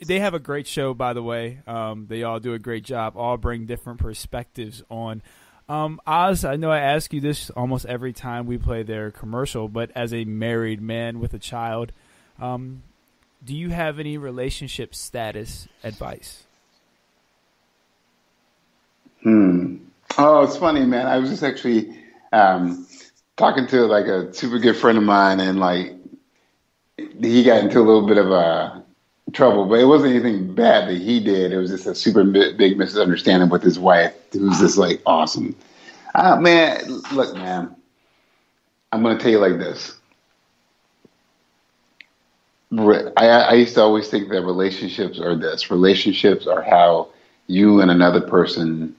They have a great show, by the way. They all do a great job. All bring different perspectives on. Oz, I know I ask you this almost every time we play their commercial, but as a married man with a child, do you have any relationship status advice? Oh, it's funny, man. I was just actually talking to like a super good friend of mine, and like he got into a little bit of trouble, but it wasn't anything bad that he did. It was just a super big misunderstanding with his wife, who's just like awesome. Man, look, man, I'm going to tell you like this. I used to always think that relationships are this. Relationships are how you and another person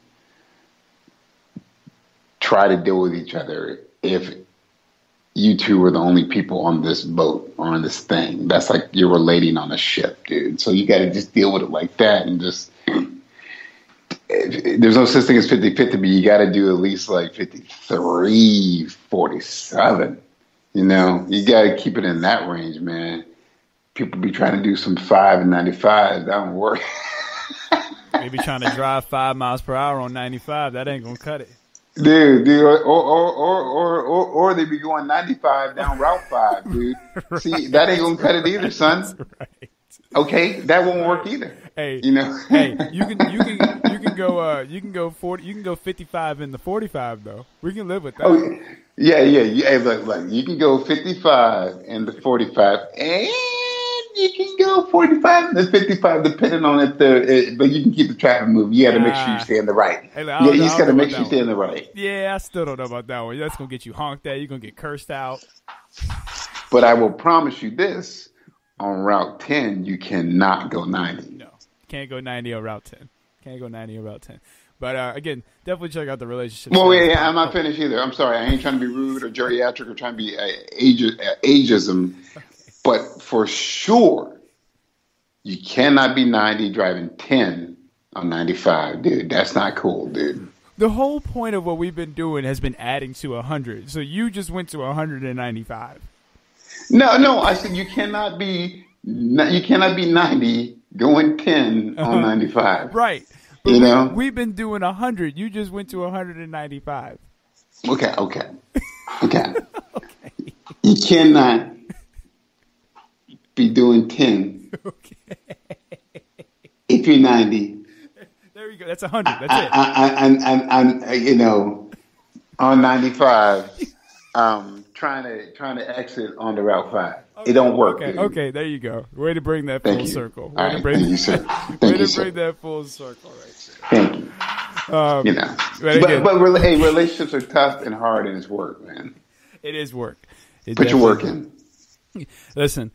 try to deal with each other if you two are the only people on this boat or on this thing. That's like you're relating on a ship, dude. So you got to just deal with it like that, and just there's no such thing as 50-50, but you got to do at least like 53-47. You know, you got to keep it in that range, man. People be trying to do some 5 and 95. That don't work. Maybe trying to drive 5 miles per hour on 95. That ain't gonna cut it. Dude, or they be going 95 down Route 5, dude. Right. See, that ain't gonna cut it either, son. That's right. Okay, that won't work either. Hey, you know. Hey, you can go 40. You can go 55 in the 45 though. We can live with that. Oh, yeah. Hey, look, you can go 55 in the 45, and you can go 45 and 55, depending on but you can keep the traffic moving. You got to make sure you stay in the right. Hey, you just got to make sure you stay in the right. Yeah, I still don't know about that one. That's gonna get you honked at. You're gonna get cursed out. But I will promise you this: on Route 10, you cannot go 90. No, can't go 90 on Route 10. Can't go 90 on Route 10. But again, definitely check out the relationship. Well, wait, I'm not finished either. I'm sorry. I ain't trying to be rude or geriatric or trying to be ageism. Okay. But for sure, you cannot be 90 driving 10 on 95, dude. That's not cool, dude. The whole point of what we've been doing has been adding to 100. So you just went to 195. No. I said you cannot be 90 going 10 on 95. Right. But you know, we've been doing 100. You just went to 195. Okay. You cannot be doing 10. Okay. If you're 90. There you go. That's 100. That's it. And you know, on 95, trying to exit on the Route 5. Okay, it don't work. Okay, there you go. Way to bring that full circle. Way to bring that full circle right there. Thank you. You know, but hey, relationships are tough and hard, and it's work, man. It is work. Put your work in. Listen,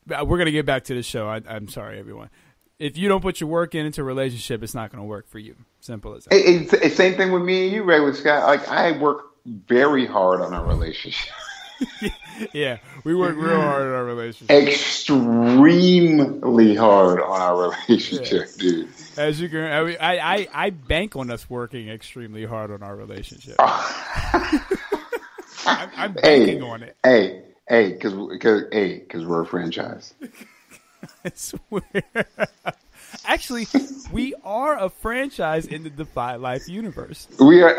we're gonna get back to the show. I'm sorry, everyone. If you don't put your work into a relationship, it's not going to work for you. Simple as that. It's same thing with me and you, Ray, with Scott. Like I work very hard on our relationship. Yeah, we work real hard on our relationship. Extremely hard on our relationship, dude. As you can, I bank on us working extremely hard on our relationship. I'm banking on it. Because we're a franchise. I swear. Actually, we are a franchise in the Defy Life universe. We are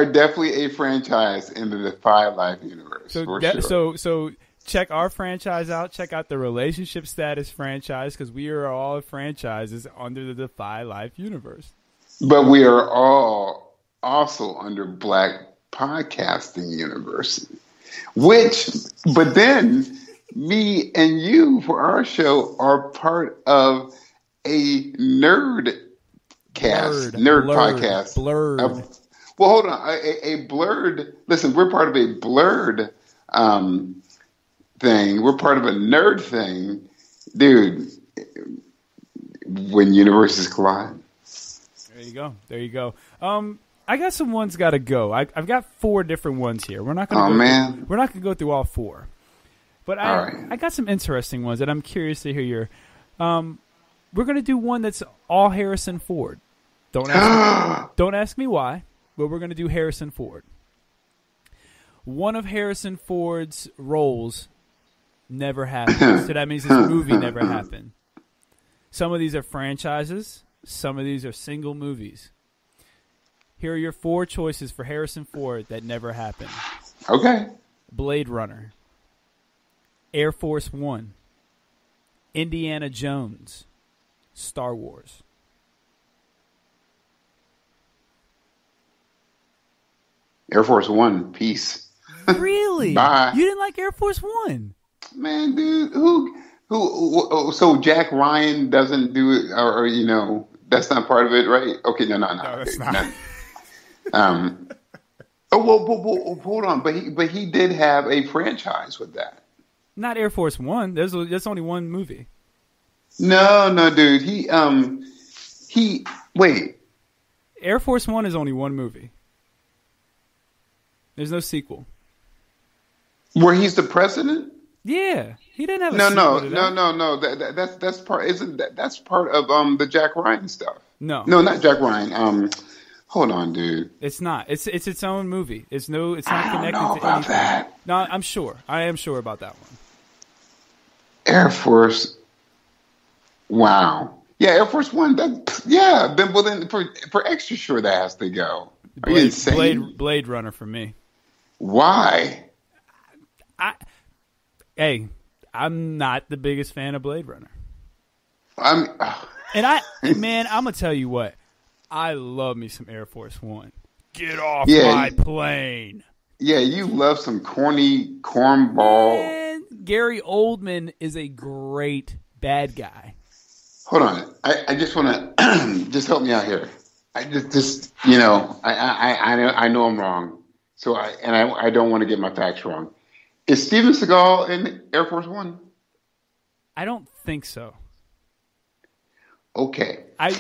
definitely a franchise in the Defy Life universe. So check our franchise out. Check out the Relationship Status franchise, because we are all franchises under the Defy Life universe. But we are all also under Black Podcasting University, but then me and you for our show are part of a nerd podcast. Blurred. Well, hold on. A blurred. Listen, we're part of a blurred thing. We're part of a nerd thing, dude. When universes collide. There you go. I got some ones got to go. I've got 4 different ones here. We're not going to go through all 4. But I got some interesting ones that I'm curious to hear your. We're going to do one that's all Harrison Ford. Don't ask me why, but we're going to do Harrison Ford. One of Harrison Ford's roles never happened. So that means his movie never happened. Some of these are franchises. Some of these are single movies. Here are your 4 choices for Harrison Ford that never happened. Okay. Blade Runner. Air Force One. Indiana Jones. Star Wars. Air Force One. Peace. Really? Bye. You didn't like Air Force One? Man, dude. Who? So Jack Ryan doesn't do it, or that's not part of it, right? Okay, no, that's not. Hold on, but he did have a franchise with that. Not Air Force One. There's only one movie. No, dude. Wait. Air Force One is only one movie. There's no sequel. Where he's the president? Yeah, he didn't have a no. sequel. No. That's part. That's part of the Jack Ryan stuff? No, not Jack Ryan. Hold on, dude. It's not. It's its own movie. It's not connected to anything. That. No, I'm sure. I am sure about that one. Air Force. Wow. Yeah, Air Force One. Then for extra sure that has to go. Are you insane? Blade Runner for me. Why? I'm not the biggest fan of Blade Runner. I'm gonna tell you what. I love me some Air Force One. Get off my plane. Yeah, you love some corny cornball. Man, Gary Oldman is a great bad guy. Hold on. I just want to just help me out here. I know I'm wrong. So I don't want to get my facts wrong. Is Steven Seagal in Air Force One? I don't think so. Okay. I'm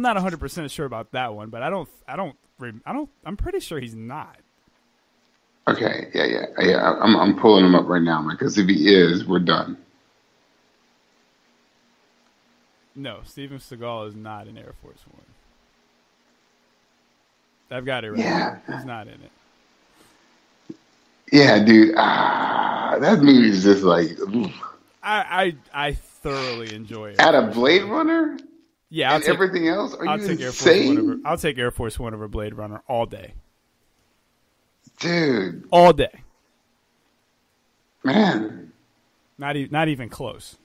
not 100% sure about that one, but I'm pretty sure he's not. Okay. Yeah. I'm pulling him up right now, because if he is, we're done. No, Steven Seagal is not in Air Force One. I've got it right. Yeah. He's not in it. Yeah, dude. That movie is just like. Oof. I thoroughly enjoy it. At a Blade Runner? Yeah, and everything else? Are you insane? I'll take Air Force One over Blade Runner all day. Dude. All day. Man. Not even close.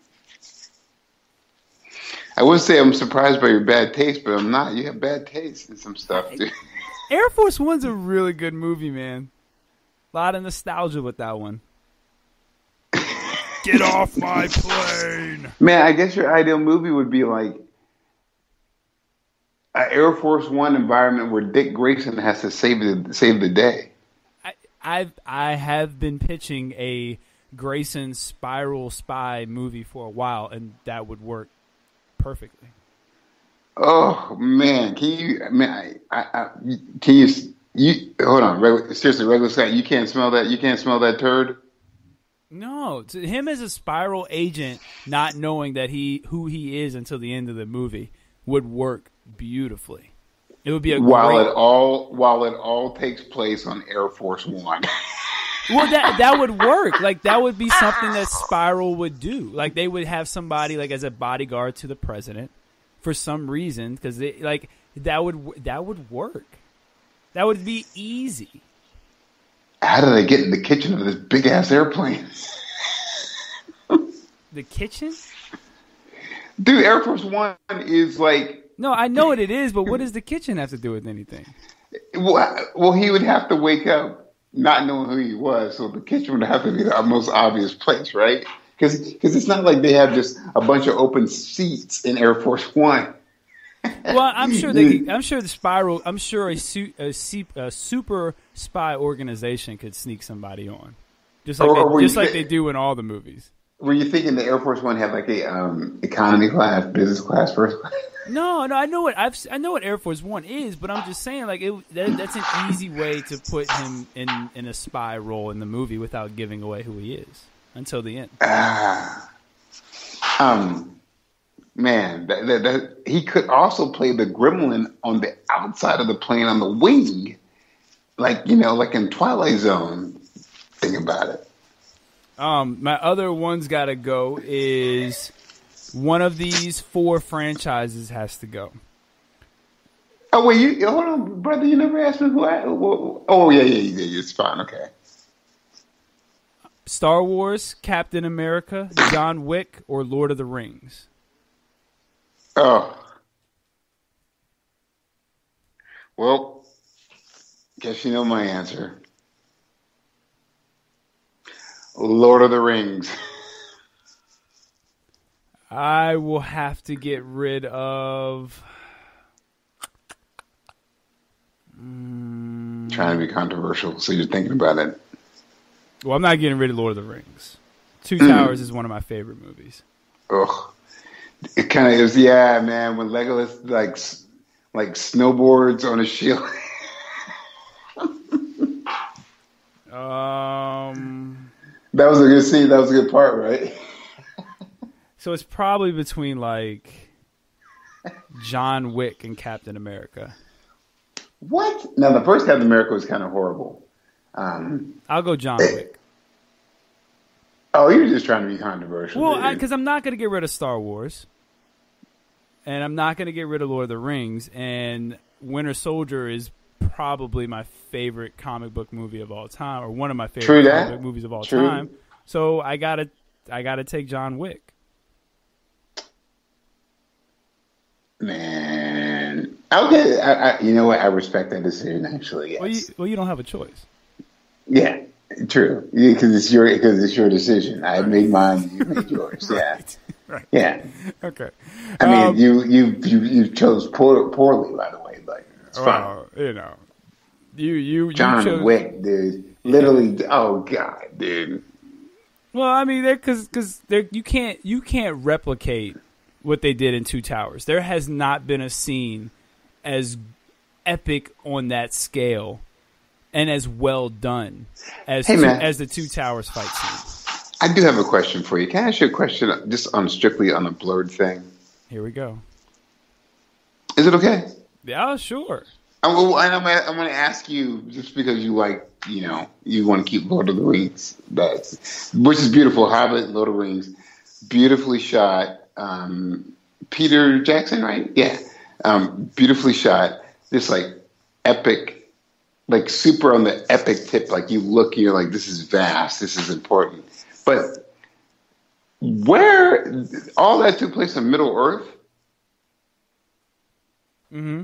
I would say I'm surprised by your bad taste, but I'm not. You have bad taste in some stuff, dude. Air Force One's a really good movie, man. A lot of nostalgia with that one. Get off my plane. Man, I guess your ideal movie would be like an Air Force One environment where Dick Grayson has to save the day. I have been pitching a Grayson Spiral Spy movie for a while, and that would work perfectly. Oh man, can you You hold on, seriously, regular Scott. You can't smell that. You can't smell that turd. No, to him as a Spiral agent, not knowing that who he is until the end of the movie would work beautifully. It would be while it all takes place on Air Force One. Well, that would work. Like that would be something that Spiral would do. Like they would have somebody like as a bodyguard to the president for some reason because that would work. That would be easy. How do they get in the kitchen of this big ass airplane? The kitchen? Dude, Air Force One is like... No, I know what it is, but what does the kitchen have to do with anything? Well, he would have to wake up not knowing who he was, so the kitchen would have to be the most obvious place, right? Because it's not like they have just a bunch of open seats in Air Force One. Well, I'm sure the Spiral. I'm sure a super spy organization could sneak somebody on, just like they do in all the movies. Were you thinking the Air Force One had like a economy class, business class, first class? No, I know what Air Force One is, but I'm just saying like that's an easy way to put him in a spy role in the movie without giving away who he is until the end. Man, that he could also play the gremlin on the outside of the plane on the wing, like in Twilight Zone. Think about it. My other one's got to go is one of these 4 franchises has to go. Oh wait, hold on, brother. You never asked me who I. Oh yeah, it's fine. Okay. Star Wars, Captain America, John Wick, or Lord of the Rings. Oh. Well, guess you know my answer. Lord of the Rings. I will have to get rid of... Trying to be controversial, so you're thinking about it. Well, I'm not getting rid of Lord of the Rings. Two Towers is one of my favorite movies. Ugh. It kind of is, yeah, man. When Legolas like snowboards on a shield. That was a good scene. That was a good part, right? So it's probably between like John Wick and Captain America. What? Now the first Captain America was kind of horrible. I'll go John Wick. Oh, you're just trying to be controversial. Well, because I'm not going to get rid of Star Wars. And I'm not going to get rid of Lord of the Rings. And Winter Soldier is probably my favorite comic book movie of all time, or one of my favorite comic book movies of all time. So I gotta take John Wick. Man, okay. I you know what? I respect that decision. Actually, yes. Well, you don't have a choice. Yeah, true. Because it's your decision. I made mine. You made yours. Yeah. Right. Yeah. Okay. I mean, you chose poorly, by the way, but it's fine. You John chose... Wick, dude. Literally, oh god, dude. Well, I mean, because you can't replicate what they did in Two Towers. There has not been a scene as epic on that scale and as well done as the Two Towers fight scene. I do have a question for you. Can I ask you a question just strictly on a blurred thing? Here we go. Is it okay? Yeah, sure. I'm going to ask you just because you you want to keep Lord of the Rings, which is beautiful. Hobbit, Lord of the Rings, beautifully shot. Peter Jackson, right? Yeah. Beautifully shot. This like epic, like super on the epic tip. Like you look, you're like, this is vast. This is important. But where all that took place in Middle Earth? Mm-hmm.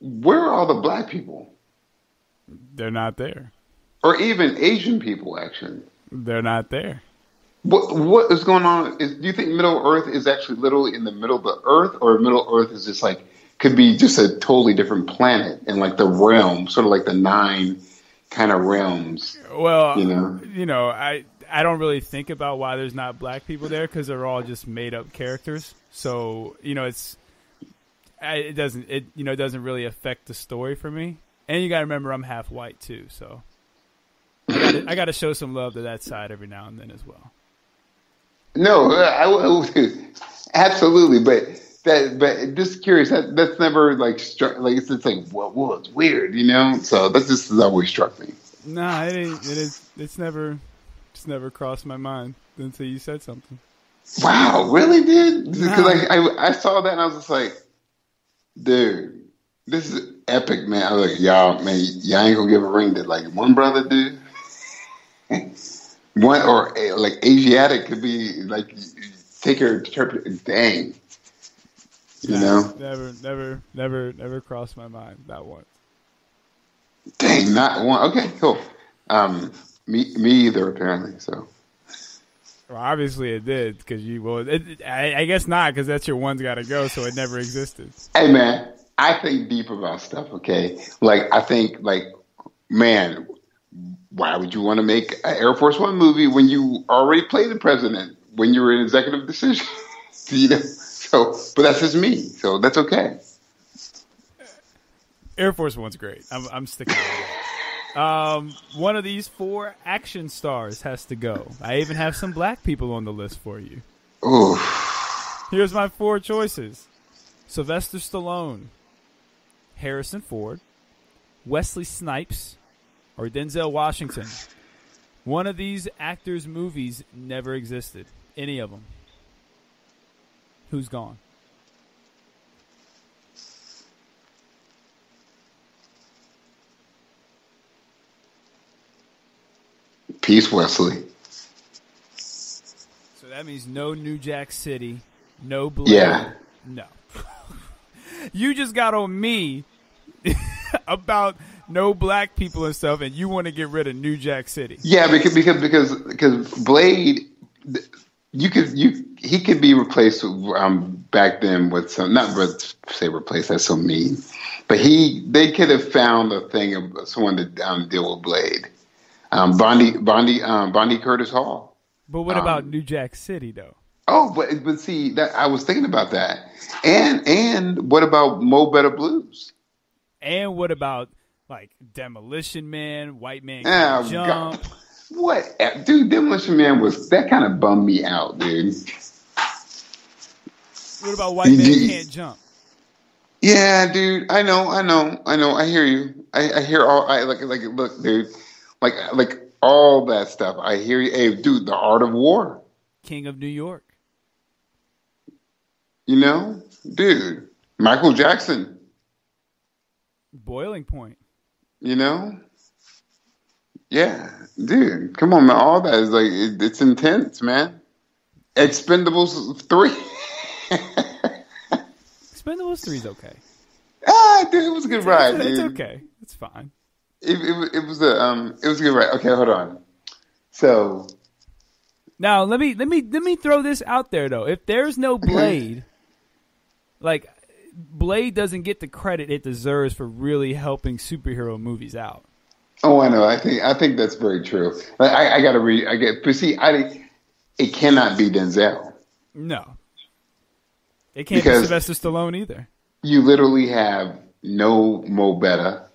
Where are all the black people? They're not there. Or even Asian people, actually. They're not there. What is going on? Do you think Middle Earth is actually literally in the middle of the Earth, or Middle Earth is just like could be just a totally different planet and like the realm, sort of like the 9 kind of realms? Well, I don't really think about why there's not black people there because they're all just made up characters. So it doesn't really affect the story for me. And you got to remember, I'm half white too, so I got to show some love to that side every now and then as well. No, absolutely, but just curious. That's never like struck. Like it's like, whoa, it's weird, you know. So that just has always struck me. Nah, it ain't. It's never crossed my mind until you said something. Wow, really, dude? Because Nah. I saw that and I was just like, dude, this is epic, man. I was like, y'all ain't gonna give a ring to like one brother, dude. One or like Asiatic could be like take her interpret. Dang, you know. Never crossed my mind that once. Dang, not one. Okay, cool. Me either apparently. So. Well, obviously it did because I guess not because that's your one's got to go, so it never existed. Hey man, I think deep about stuff. Okay, like I think like man. Why would you want to make an Air Force One movie when you already played the president when you were in executive decision? You know, so but that's just me, so that's okay. Air Force One's great. I'm sticking with that. One of these 4 action stars has to go. I even have some black people on the list for you. Ooh. Here's my 4 choices: Sylvester Stallone, Harrison Ford, Wesley Snipes, or Denzel Washington. One of these actors' movies never existed. Any of them. Who's gone? Peace, Wesley. So that means no New Jack City, no Blade. Yeah. No. You just got on me about no black people and stuff, and you want to get rid of New Jack City. Yeah, because Blade, he could be replaced back then with some, not say replaced, that's so mean, but they could have found a thing of someone to deal with Blade. Bondi Curtis Hall. But what about New Jack City though? Oh, but see that I was thinking about that, and what about Mo Better Blues? And what about like Demolition Man, White Man Can't Jump? God. What, dude? Demolition Man that kind of bummed me out, dude. What about White Man Can't Jump? Yeah, dude. I know. I hear you. I hear all. Look, dude. Like all that stuff. I hear you. Hey, dude. The Art of War. King of New York. You know, dude. Michael Jackson. Boiling Point. You know? Yeah, dude. Come on, man. All that is like, it's intense, man. Expendables 3. Expendables 3 is okay. Dude, it was a good ride, dude. It's okay. It's fine. It was a good ride. Okay, hold on. So. Now, let me throw this out there, though. If there's no Blade, like, Blade doesn't get the credit it deserves for really helping superhero movies out. Oh, I know. I think that's very true. I got to read. But see, it cannot be Denzel. No, it can't be Sylvester Stallone either. You literally have no Mo Betta.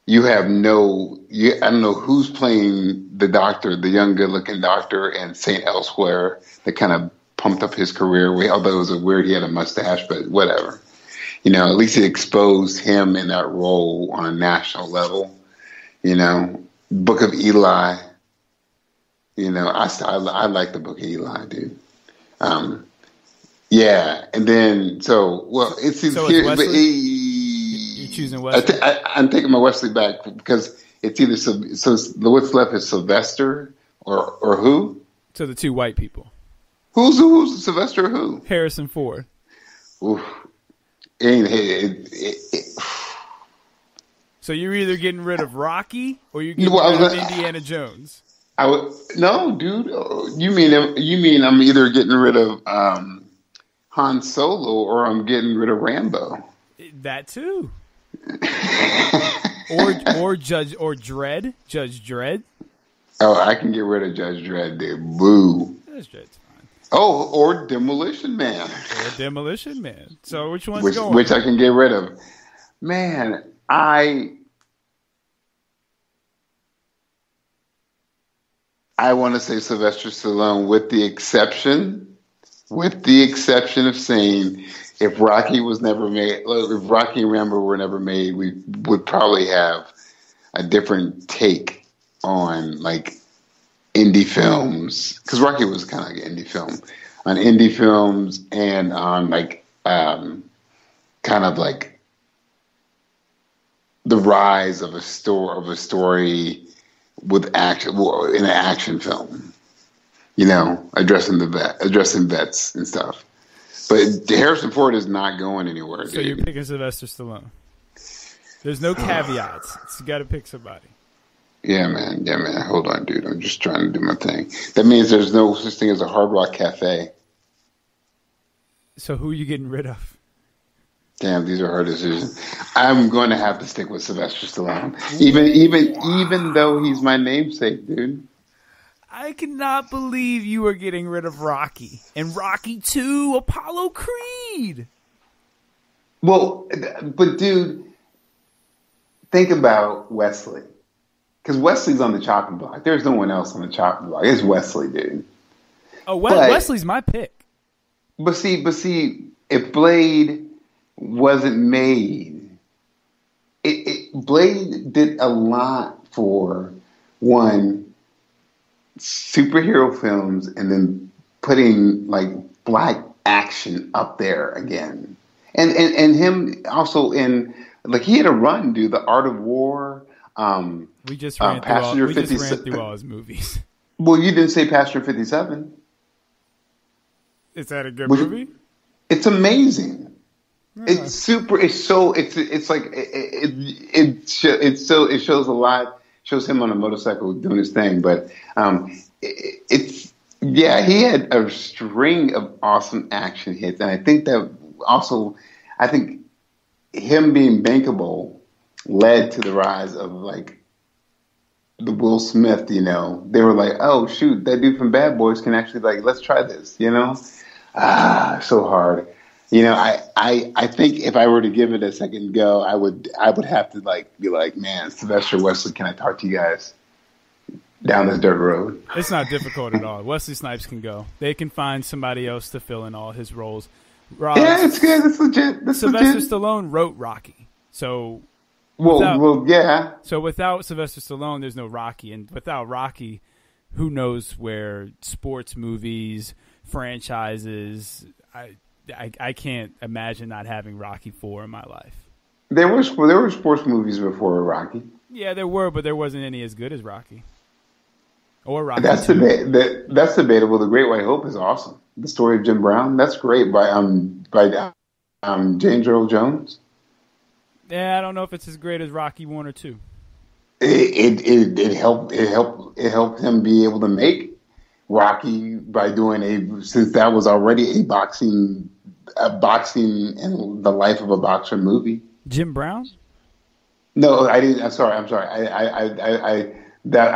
You have no. I don't know who's playing the doctor, the young, good-looking doctor in St. Elsewhere that kind of pumped up his career. Although it was weird, he had a mustache, but whatever. You know, at least it exposed him in that role on a national level. You know, Book of Eli. You know, I like the Book of Eli, dude. Yeah, and then it seems here, but you're choosing Wesley. I'm taking my Wesley back because it's either so what's left is Sylvester or who? So the 2 white people. Who's Sylvester? Or who? Harrison Ford. Oof. So you're either getting rid of Rocky or you're getting rid of Indiana Jones. No, dude. You mean I'm either getting rid of Han Solo or I'm getting rid of Rambo. That too. or Judge Dredd. Oh, I can get rid of Judge Dredd, dude. Boo. Judge Dredd's fine. Oh, or Demolition Man. Or Demolition Man. So which one's which, going? Which I can get rid of. Man, I want to say Sylvester Stallone, with the exception of saying, if Rocky was never made, if Rocky and Rambo were never made, we would probably have a different take on like indie films, because Rocky was kind of like an indie film, on indie films and on like kind of like the rise of a story with action, in an action film, you know, addressing vets and stuff. But Harrison Ford is not going anywhere. So you're picking Sylvester Stallone. There's no caveats. You got to pick somebody. Yeah, man. Hold on, dude. I'm just trying to do my thing. That means there's no such thing as a Hard Rock Cafe. So who are you getting rid of? Damn, these are hard decisions. I'm going to have to stick with Sylvester Stallone, even though he's my namesake, dude. I cannot believe you are getting rid of Rocky and Rocky 2, Apollo Creed. Well, but dude, think about Wesley, because Wesley's on the chopping block. There's no one else on the chopping block. It's Wesley, dude. Oh, Wesley's my pick. But see, if Blade wasn't made, Blade did a lot for one, superhero films, and then putting like black action up there again, and him also in like he had a run, dude. The Art of War. We just ran through all his movies. Well, you didn't say Passenger 57. Is that a good movie? It's amazing. It's super. It's so. It's like it shows a lot. Shows him on a motorcycle doing his thing, but he had a string of awesome action hits, and I think that also, him being bankable led to the rise of like the Will Smith. You know, they were like, oh shoot, that dude from Bad Boys can actually like, let's try this. You know, so hard. You know, I think if I were to give it a second go, I would have to like be like, man, Sylvester, Wesley, can I talk to you guys down this dirt road? It's not difficult at all. Wesley Snipes can go. They can find somebody else to fill in all his roles. Yeah, it's good. It's legit. Sylvester Stallone wrote Rocky, so yeah. So without Sylvester Stallone, there's no Rocky, and without Rocky, who knows where sports movies, franchises. I can't imagine not having Rocky 4 in my life. There were sports movies before Rocky. Yeah, there were, but there wasn't any as good as Rocky. Or Rocky. That's debatable. The Great White Hope is awesome. The Story of Jim Brown, that's great by James Earl Jones. Yeah, I don't know if it's as great as Rocky 1 or 2. It helped him be able to make Rocky by doing since that was already a boxing and the life of a boxer movie. Jim Brown? No, I didn't. I'm sorry. I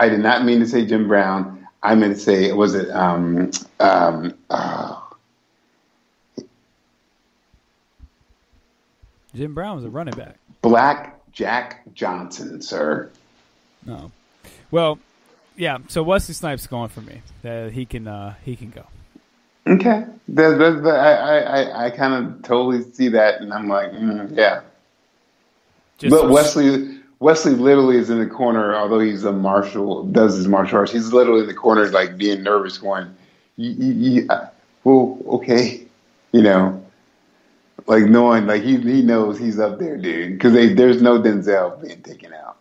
did not mean to say Jim Brown. I meant to say, was it Jim Brown was a running back. Black Jack Johnson, sir. No. Well, yeah, so Wesley Snipes going for me. He can go. Okay, I kind of totally see that, and I'm like, yeah. But Wesley literally is in the corner, although he's does his martial arts. He's literally in the corner, like being nervous, going, well, okay, you know, like knowing, like he knows he's up there, dude, because there's no Denzel being taken out.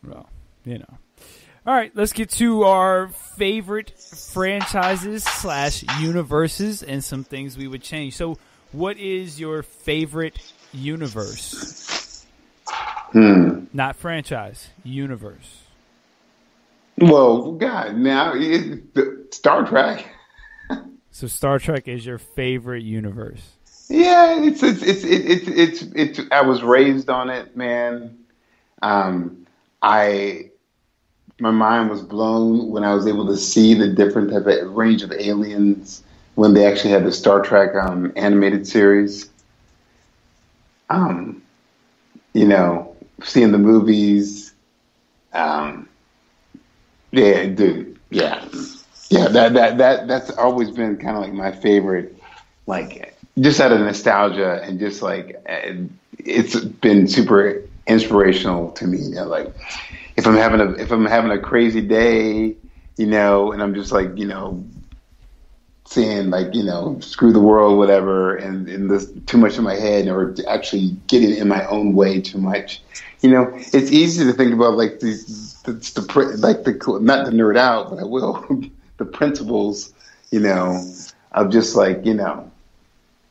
Well. You know. All right, let's get to our favorite franchises / universes and some things we would change. So, what is your favorite universe? Not franchise, universe. Well, God, now Star Trek. So, Star Trek is your favorite universe. Yeah, it's. I was raised on it, man. my mind was blown when I was able to see the different type of range of aliens when they actually had the Star Trek animated series. You know, seeing the movies. Yeah, dude. Yeah. That's always been kind of like my favorite, like just out of nostalgia and just like it's been super inspirational to me. You know, like if I'm having a crazy day, you know, and I'm just like, you know, saying like, you know, screw the world, whatever, and there's too much in my head, or actually getting in my own way too much. You know, it's easy to think about like the not to nerd out, but I will. The principles, you know, of just like, you know,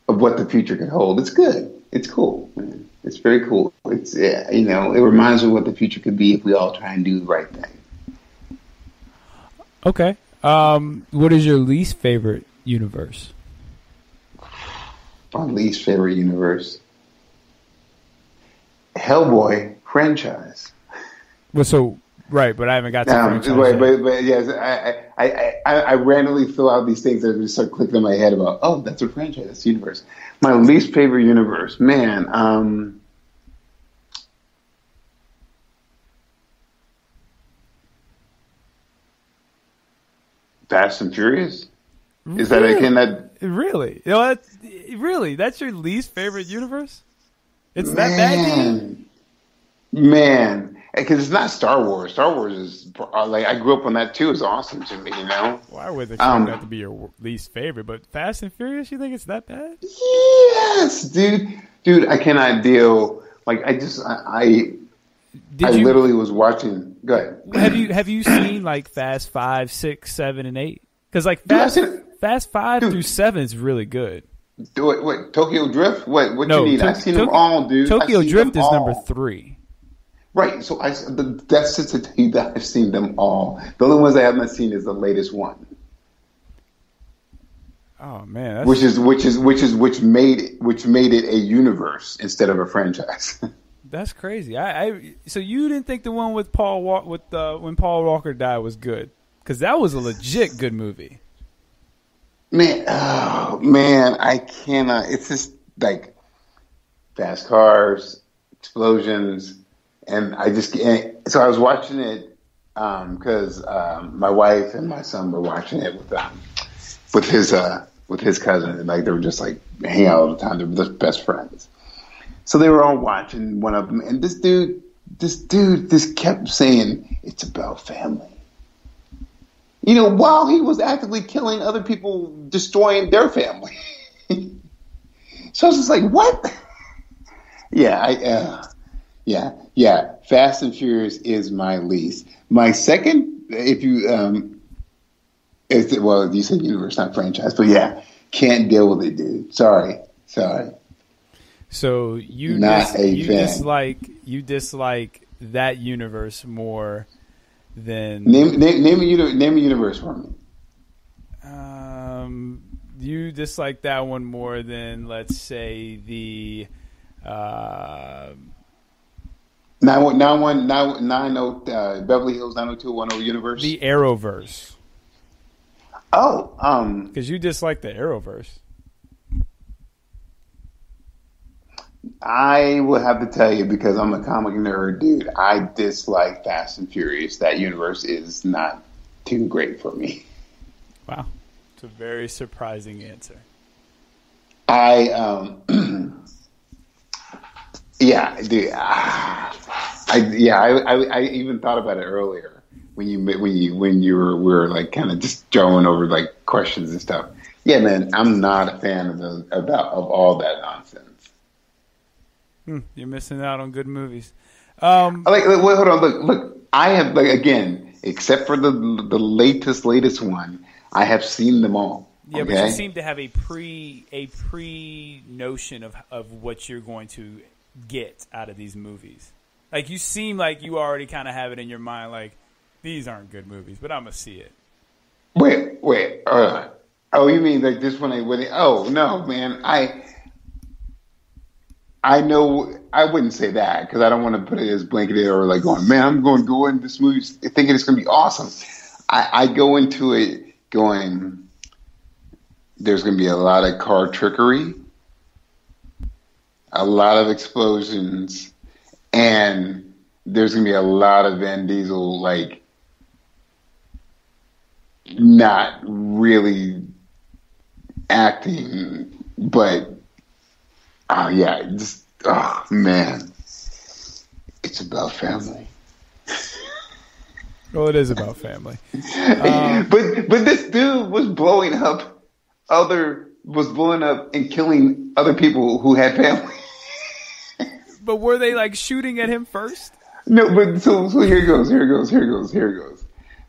of what the future could hold. It's good. It's cool, man. It's very cool. It's, you know, it reminds me of what the future could be if we all try and do the right thing. Okay. What is your least favorite universe? My least favorite universe? Hellboy franchise. Well, so... Right, but I haven't got to franchise. Right, but yes, I randomly fill out these things that just start clicking in my head about, oh, that's a franchise, that's a universe. My least favorite universe, man. Fast and Furious. Is that again that? Really? You know, that's your least favorite universe? It's that bad, man. Because it's not Star Wars. Star Wars is like I grew up on that too. It's awesome to me, you know. Why would expect that to be your least favorite? But Fast and Furious, you think it's that bad? Yes, dude. I cannot deal. Like I literally was watching. Go ahead. Have you seen like Fast 5, 6, 7, and 8? Because like Fast 5 through 7 is really good. What Tokyo Drift? What no, you need? I've seen them all, dude. Tokyo Drift is number 3. Right, so that's just to tell you that I've seen them all. The only ones I haven't seen is the latest one. Oh man, which made it a universe instead of a franchise. That's crazy. So you didn't think the one with when Paul Walker died was good? Because that was a legit good movie. Man, I cannot. It's just like fast cars, explosions. And I just can't. So I was watching it because my wife and my son were watching it with his cousin, and like they were just like hanging out all the time. They were just best friends. So they were all watching one of them, and this dude just kept saying it's about family. You know, while he was actively killing other people, destroying their family. So I was just like, what? Yeah, Fast and Furious is my least. My second, if you, you said universe, not franchise, but yeah, can't deal with it, dude. Sorry. So you dislike that universe more than name a universe for me. You dislike that one more than, let's say, the 990 Beverly Hills 90210 universe. The Arrowverse. Oh, because you dislike the Arrowverse. I will have to tell you, because I'm a comic nerd, dude. I dislike Fast and Furious. That universe is not too great for me. Wow, it's a very surprising answer. Yeah, dude. I even thought about it earlier when you were like kind of just throwing over like questions and stuff. Yeah, man, I'm not a fan of all that nonsense. You're missing out on good movies. Wait, hold on. Look. I have, like, again, except for the latest one, I have seen them all. Yeah, okay? But you seem to have a pre notion of what you're going to get out of these movies. Like, you seem like you already kind of have it in your mind, like, these aren't good movies, but I'm gonna see it. Wait. Oh, you mean like this one? Oh no, man. I know I wouldn't say that because I don't want to put it as blanketed or like going, man, I'm going to go into this movie thinking it's going to be awesome. I go into it going, there's going to be a lot of car trickery, a lot of explosions, and there's going to be a lot of Vin Diesel, like, not really acting, but, oh, yeah, just, oh, man. It's about family. Well, it is about family. But this dude was blowing up and killing other people who had family. But were they like shooting at him first? No, but so here goes.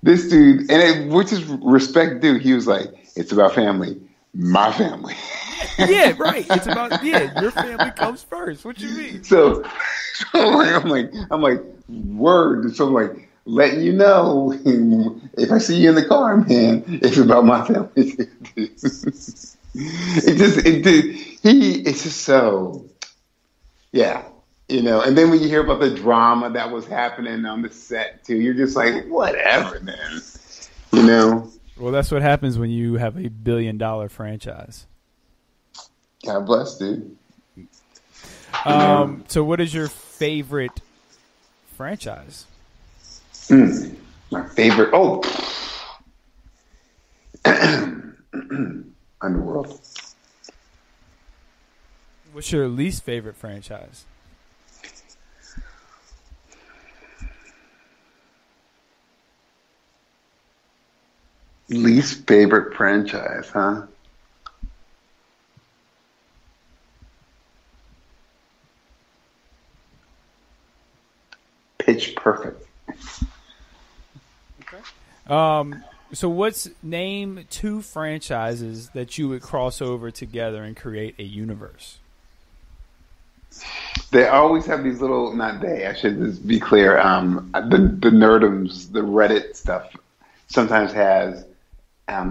This dude, which is respect, dude. He was like, "It's about family, my family." Yeah, right. It's about your family comes first. What you mean? So I'm like, word. So I'm like, letting you know, if I see you in the car, man, it's about my family. It's just so, yeah. You know, and then when you hear about the drama that was happening on the set too, you're just like, whatever, man. You know? Well, that's what happens when you have $1 billion franchise. God bless, dude. So what is your favorite franchise? My favorite, Underworld. What's your least favorite franchise? Least favorite franchise, huh? Pitch Perfect. Okay. So name 2 franchises that you would cross over together and create a universe? They always have these little, I should just be clear, the Nerdums, the Reddit stuff sometimes has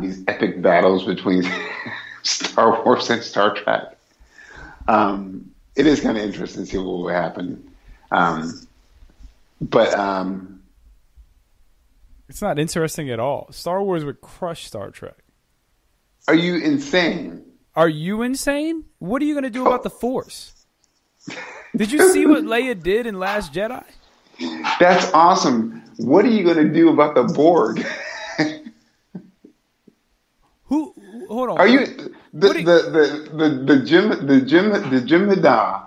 these epic battles between Star Wars and Star Trek. It is kind of interesting to see what will happen. But it's not interesting at all. Star Wars would crush Star Trek. Are you insane? Are you insane? What are you going to do about the Force? Did you see what Leia did in Last Jedi? That's awesome. What are you going to do about the Borg? Hold on. Are you the Jem'Hadar,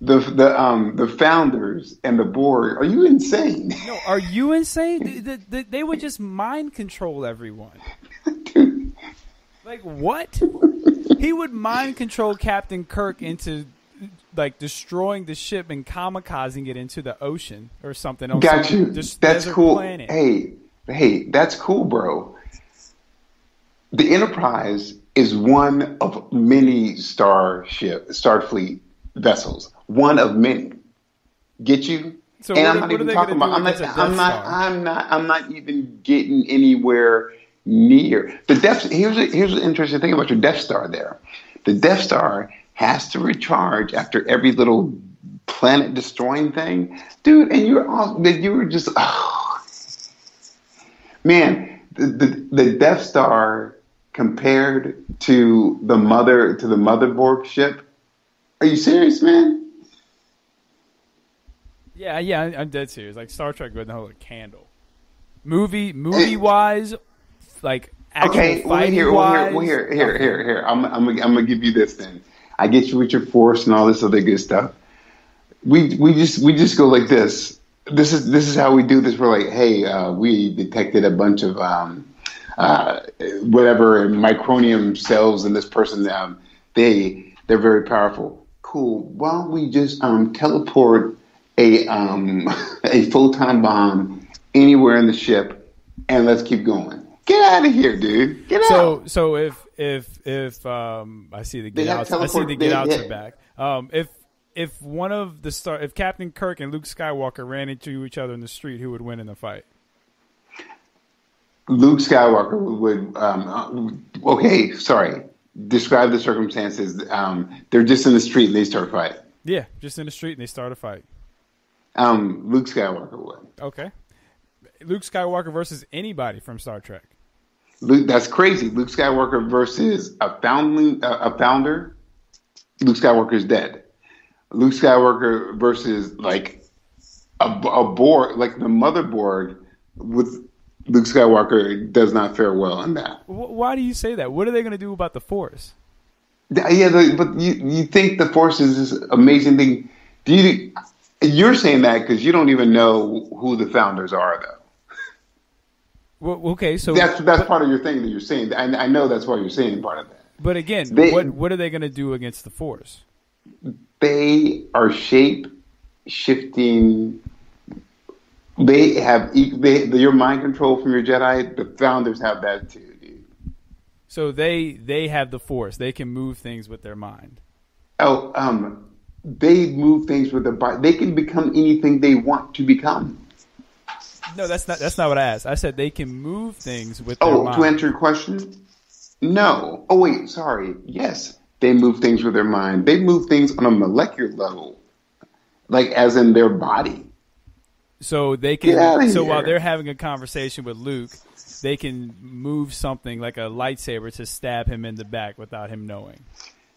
the founders and the Borg? Are you insane? No, are you insane? They would just mind control everyone. Dude. Like what? He would mind control Captain Kirk into like destroying the ship and kamikazing it into the ocean or something. Got you. That's cool. Planet. Hey, that's cool, bro. The Enterprise is one of many Starfleet vessels. One of many. Get you? So and what, I'm not even talking about. I'm not even getting anywhere near the Death. Here's the interesting thing about your Death Star. There, the Death Star has to recharge after every little planet destroying thing, dude. And you were just, man. The Death Star compared to the motherboard ship. Are you serious, man? Yeah, I'm dead serious. Like Star Trek wouldn't hold a candle. Movie wise, like actual fighting wise. Here. I'm gonna give you this then. I get you with your Force and all this other good stuff. We just go like this. This is how we do this. We're like, hey, we detected a bunch of whatever micronium cells in this person. They're very powerful. Cool. Why don't we just teleport a photon bomb anywhere in the ship and let's keep going. Get out of here, dude. Get out. So if I see the get outs are back. If Captain Kirk and Luke Skywalker ran into each other in the street, who would win in the fight? Luke Skywalker would. Okay, sorry. Describe the circumstances. They're just in the street and they start fighting. Yeah, just in the street and they start a fight. Luke Skywalker would. Okay. Luke Skywalker versus anybody from Star Trek. That's crazy. Luke Skywalker versus a founder. Luke Skywalker's dead. Luke Skywalker versus like a board, like the motherboard with Luke Skywalker does not fare well in that. Why do you say that? What are they going to do about the Force? Yeah, but you think the Force is this amazing thing. You're saying that because you don't even know who the founders are, though. Well, okay, so that's part of your thing that you're saying. I know that's why you're saying part of that. But again, what are they going to do against the Force? They are shape-shifting. They have your mind control from your Jedi. The founders have that too, dude. So they have the Force. They can move things with their mind. They move things with their body. They can become anything they want to become. No, that's not what I asked. I said they can move things with their mind. To answer your question, no. Oh wait, sorry. Yes, they move things with their mind. They move things on a molecular level, like as in their body. So they can. So while they're having a conversation with Luke, they can move something like a lightsaber to stab him in the back without him knowing.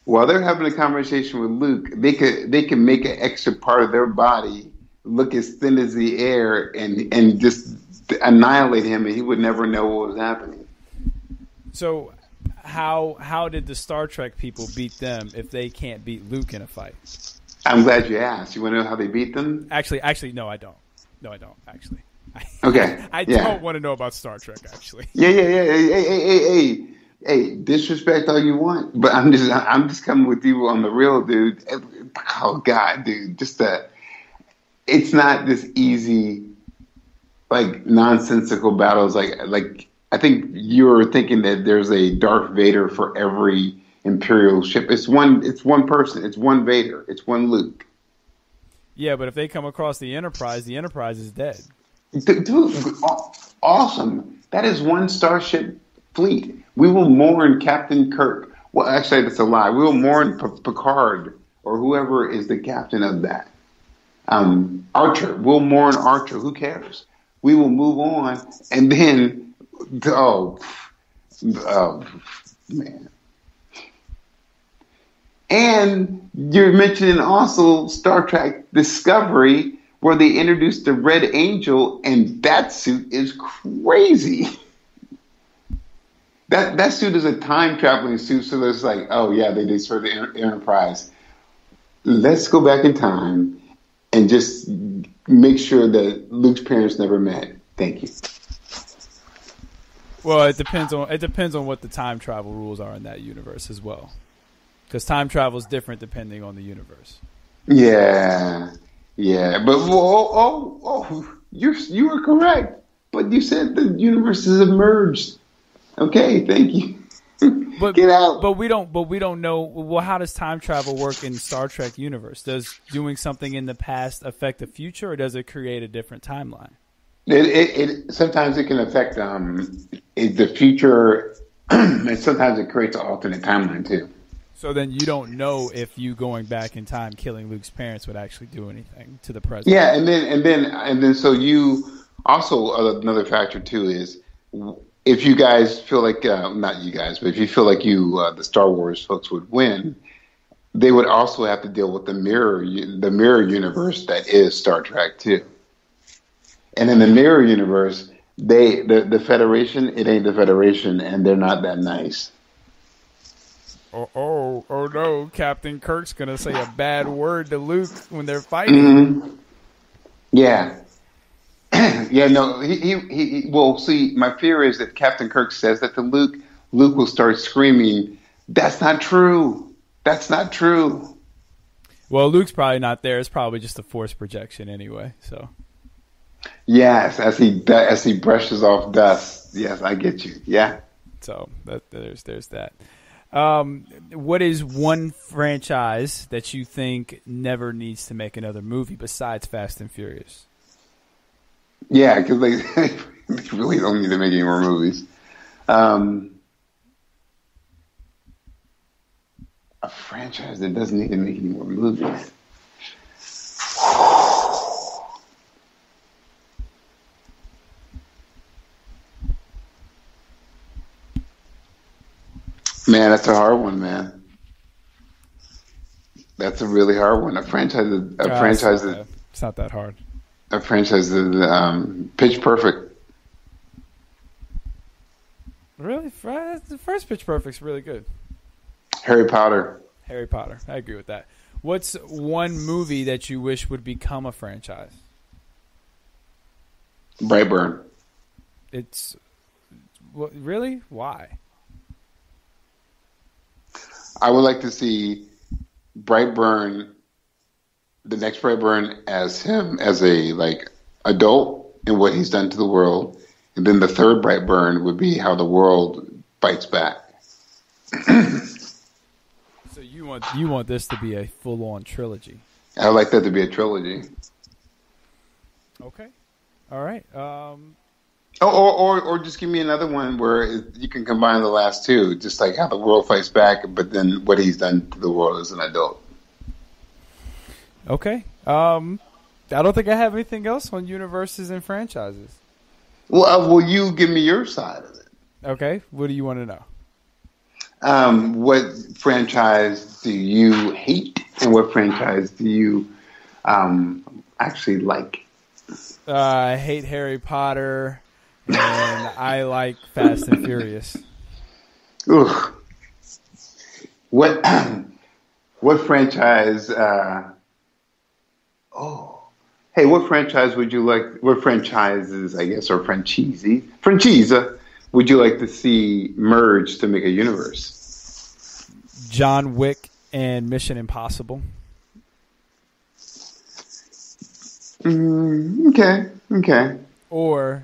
While they're having a conversation with Luke, they can make an extra part of their body look as thin as the air and just annihilate him, and he would never know what was happening. So how did the Star Trek people beat them if they can't beat Luke in a fight? I'm glad you asked. You want to know how they beat them? Actually, no, I don't. No, I don't, actually. Okay. I don't want to know about Star Trek, actually. Yeah. Hey, disrespect all you want, but I'm just coming with you on the real, dude. Oh God, dude, it's not this easy, like nonsensical battles. Like I think you're thinking that there's a Darth Vader for every Imperial ship. It's one person. It's one Vader. It's one Luke. Yeah, but if they come across the Enterprise is dead. Dude, awesome. That is one starship fleet. We will mourn Captain Kirk. Well, actually, that's a lie. We will mourn Picard or whoever is the captain of that. Archer. We'll mourn Archer. Who cares? We will move on. And then, man. And you're mentioning also Star Trek Discovery, where they introduced the Red Angel, and that suit is crazy. That suit is a time traveling suit, so there's like, oh yeah, they destroyed the Enterprise. Let's go back in time and just make sure that Luke's parents never met. Thank you. Well, it depends on what the time travel rules are in that universe as well, because time travel is different depending on the universe. Yeah, but you were correct, but you said the universes have merged. Okay, thank you. But get out. But we don't know. Well, how does time travel work in Star Trek universe? Does doing something in the past affect the future, or does it create a different timeline? It sometimes it can affect the future, and sometimes it creates an alternate timeline too. So then you don't know if you going back in time killing Luke's parents would actually do anything to the present. Yeah, and then so you also another factor too is if you guys feel like not you guys, but if you feel like the Star Wars folks would win, they would also have to deal with the mirror universe that is Star Trek too. And in the mirror universe, the Federation, it ain't the Federation, and they're not that nice. Oh no, Captain Kirk's gonna say a bad word to Luke when they're fighting. Mm-hmm. Yeah. Yeah, no, he well, see, my fear is that Captain Kirk says that to Luke will start screaming, "That's not true. That's not true." Well, Luke's probably not there. It's probably just a force projection anyway, so. Yes, as he brushes off dust. Yes, I get you. Yeah. So there's that. What is one franchise that you think never needs to make another movie besides Fast and Furious? Yeah, because they really don't need to make any more movies. A franchise that doesn't need to make any more movies. Man, that's a hard one, man. That's a really hard one. It's not that hard. A franchise is Pitch Perfect. Really? The first Pitch Perfect's really good. Harry Potter. Harry Potter. I agree with that. What's one movie that you wish would become a franchise? Brightburn. Really? Why? I would like to see Brightburn, the next Brightburn, as him as a adult and what he's done to the world, and then the third Brightburn would be how the world bites back. So you want this to be a full-on trilogy? I would like that to be a trilogy. Okay. All right. Or just give me another one where you can combine the last two, just like how the world fights back, but then what he's done to the world as an adult. Okay. I don't think I have anything else on universes and franchises. Well, will you give me your side of it? Okay. What do you want to know? What franchise do you hate, and what franchise do you actually like? I hate Harry Potter. And I like Fast and Furious. Ugh. What franchise? Hey, what franchise would you like? What franchises, I guess, or franchise would you like to see merge to make a universe? John Wick and Mission Impossible. Okay. Or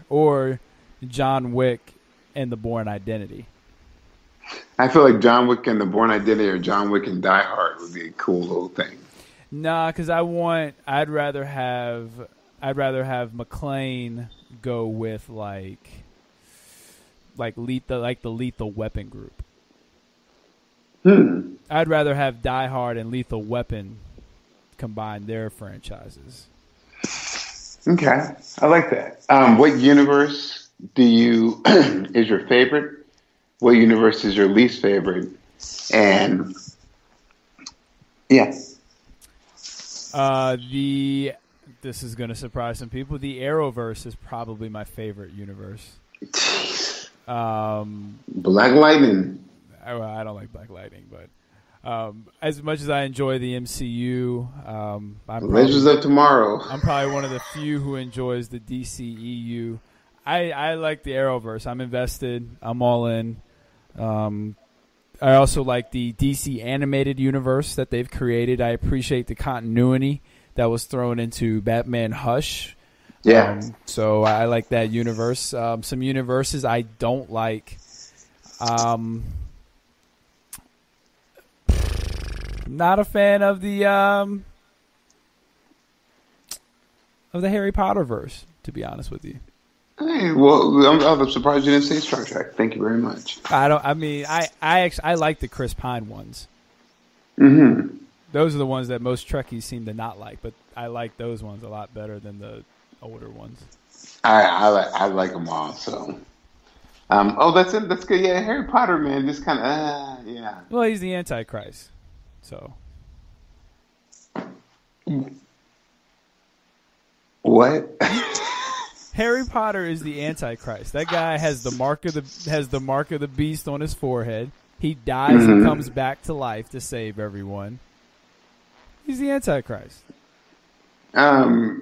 John Wick and The Bourne Identity. I feel like John Wick and The Bourne Identity or John Wick and Die Hard would be a cool little thing. Nah, because I'd rather have McClane go with like the Lethal Weapon group. I'd rather have Die Hard and Lethal Weapon combine their franchises. Okay, I like that. What universe is your favorite? What universe is your least favorite? And yeah, this is going to surprise some people. The Arrowverse is probably my favorite universe. Black Lightning. I don't like Black Lightning, but as much as I enjoy the MCU, Legends of Tomorrow. I'm probably one of the few who enjoys the DCEU. I like the Arrowverse. I'm invested. I'm all in. I also like the DC animated universe that they've created. I appreciate the continuity that was thrown into Batman Hush. Yeah. So I like that universe. Some universes I don't like. Not a fan of the Harry Potter verse, to be honest with you. Hey, well, I'm surprised you didn't say Star Trek. Thank you very much. I like the Chris Pine ones. Mm-hmm. Those are the ones that most Trekkies seem to not like, but I like those ones a lot better than the older ones. I like them all. So, that's good. Yeah, Harry Potter, man, just kind of yeah. Well, he's the Antichrist, so. What? Harry Potter is the Antichrist. That guy has the mark of the beast on his forehead. He dies and comes back to life to save everyone. He's the Antichrist. But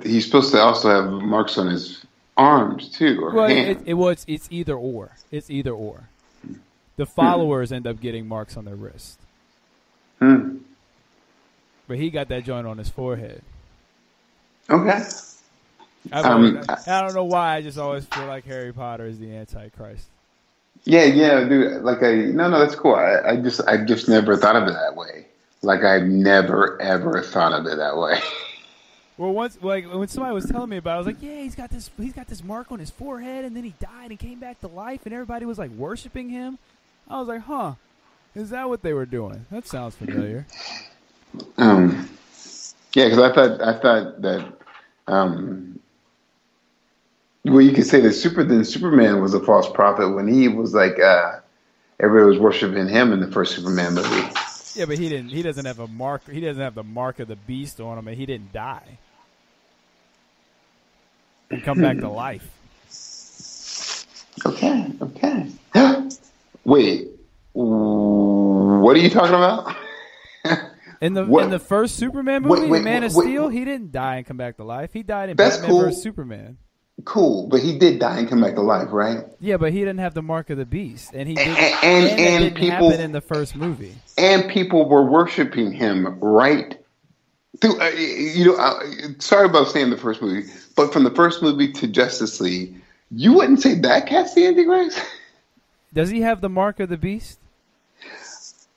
he's supposed to also have marks on his arms too, or hands. It's either or. It's either or. The followers end up getting marks on their wrist. But he got that joint on his forehead. Okay. I don't know why. I just always feel like Harry Potter is the Antichrist. Yeah, dude. No, that's cool. I just never thought of it that way. Like I've never ever thought of it that way. Well, once, when somebody was telling me about it, I was like, yeah, he's got this mark on his forehead, and then he died and came back to life, and everybody was like worshiping him. I was like, huh, is that what they were doing? That sounds familiar. Yeah, because I thought that. Well, you could say that Superman was a false prophet when he was like everybody was worshiping him in the first Superman movie. Yeah, but he doesn't have a mark. He doesn't have the mark of the beast on him, and he didn't die and come back to life. Okay. Wait, what are you talking about? In the first Superman movie, Man of Steel, he didn't die and come back to life. He died in Batman vs Superman. Cool, but he did die and come back to life, right? Yeah, but he didn't have the mark of the beast, and he didn't. And it didn't happen in the first movie. And people were worshiping him, right? Through, sorry about saying the first movie, but from the first movie to Justice League, you wouldn't say that cat's the Antichrist? Does he have the mark of the beast?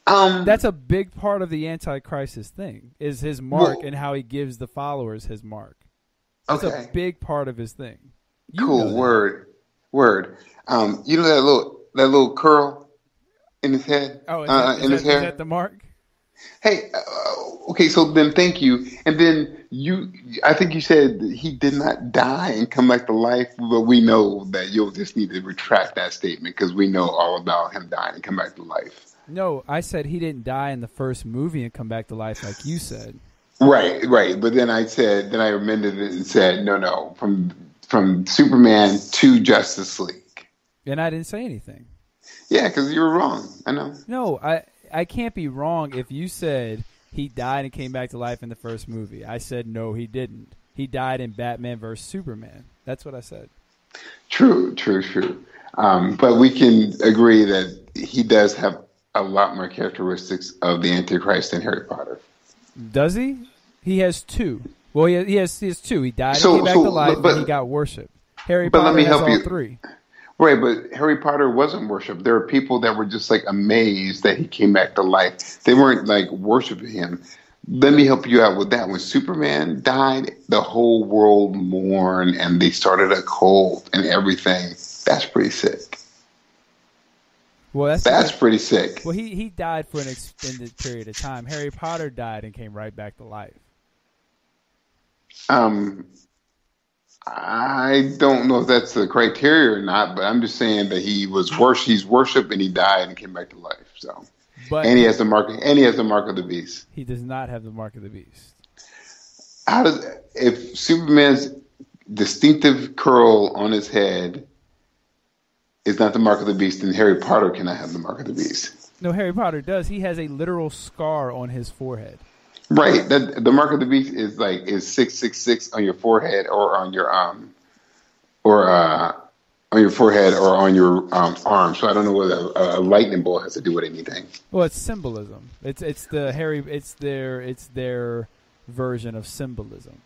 That's a big part of the Antichrist's thing, is his mark and how he gives the followers his mark. That's a big part of his thing. Cool. Word. You know that little curl in his head? Oh, in his hair? Is that the mark? Hey, okay, so then thank you. And then I think you said that he did not die and come back to life, but we know that you'll just need to retract that statement because we know all about him dying and come back to life. No, I said he didn't die in the first movie and come back to life like you said. Right. But then I amended it and said, no, from Superman to Justice League. And I didn't say anything. Yeah, because you were wrong. I know. No, I can't be wrong if you said he died and came back to life in the first movie. I said, no, he didn't. He died in Batman vs. Superman. That's what I said. True. But we can agree that he does have a lot more characteristics of the Antichrist than Harry Potter. Does he? He has two. Well, he has two. He died and came back to life, and he got worshipped. Harry Potter has all three. Right, but Harry Potter wasn't worshipped. There were people that were just like amazed that he came back to life. They weren't like worshiping him. Let me help you out with that. When Superman died, the whole world mourned, and they started a cult and everything. That's pretty sick. Well, that's pretty sick. Well, he died for an extended period of time. Harry Potter died and came right back to life. I don't know if that's the criteria or not, but I'm just saying that he's worshipped and he died and came back to life. So, and he has the mark. And he has the mark of the beast. He does not have the mark of the beast. If Superman's distinctive curl on his head is not the mark of the beast, then Harry Potter cannot have the mark of the beast. No, Harry Potter does. He has a literal scar on his forehead. Right. The mark of the beast is 666 on your forehead or on your on your forehead or on your arm. So I don't know whether a lightning bolt has to do with anything. Well, it's symbolism. It's their version of symbolism.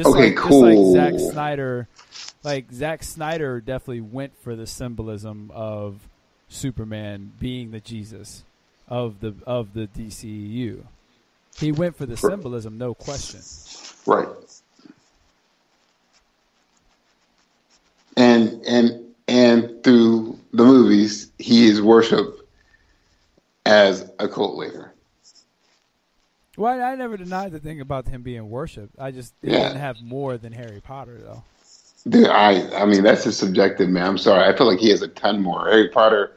Cool. Just like Zack Snyder definitely went for the symbolism of Superman being the Jesus of the DCEU. He went for the symbolism, no question. Right. And through the movies, he is worshipped as a cult leader. Well, I never denied the thing about him being worshipped. I just didn't have more than Harry Potter, though. Dude, I mean, that's just subjective, man. I'm sorry. I feel like he has a ton more. Harry Potter,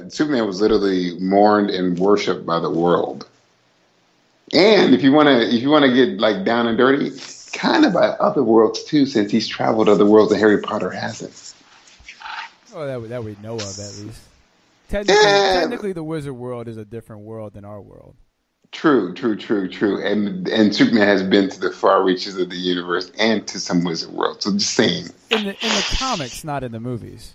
Superman was literally mourned and worshipped by the world. And if you want to get like down and dirty, kind of by other worlds too, since he's traveled other worlds that Harry Potter hasn't. Oh, that we know of at least. Technically, the wizard world is a different world than our world. True. And Superman has been to the far reaches of the universe and to some wizard world. So just saying. In the comics, not in the movies.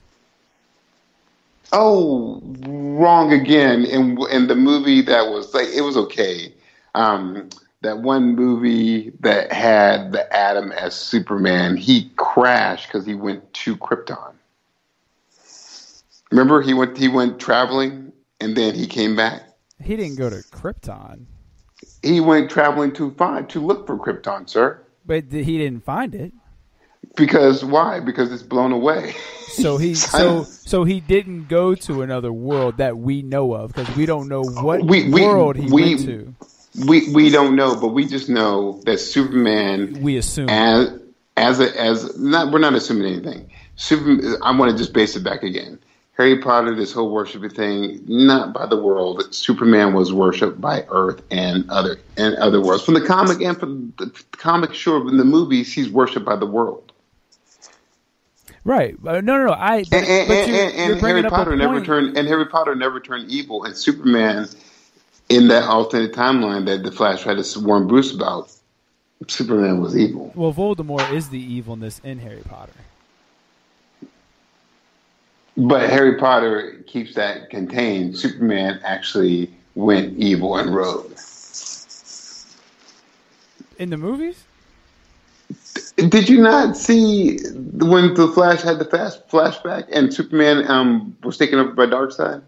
Oh, wrong again. In the movie that was it was okay. That one movie that had the Atom as Superman, he crashed because he went to Krypton. Remember, he went traveling and then he came back. He didn't go to Krypton. He went traveling to look for Krypton, sir. But he didn't find it. Because why? Because it's blown away. So he didn't go to another world that we know of because we don't know what world he went to. We don't know, but we just know that Superman. We assume we're not assuming anything. I want to just base it back again. Harry Potter, this whole worshiping thing, not by the world. Superman was worshipped by Earth and other worlds. From the comic and from the comic, sure, in the movies, he's worshipped by the world. Right? No. You're Harry Potter never turned evil. And Superman, in that alternate timeline that the Flash tried to warn Bruce about, Superman was evil. Well, Voldemort is the evilness in Harry Potter. But Harry Potter keeps that contained. Superman actually went evil and rogue. In the movies? Did you not see when the Flash had the flashback and Superman was taken over by Darkseid?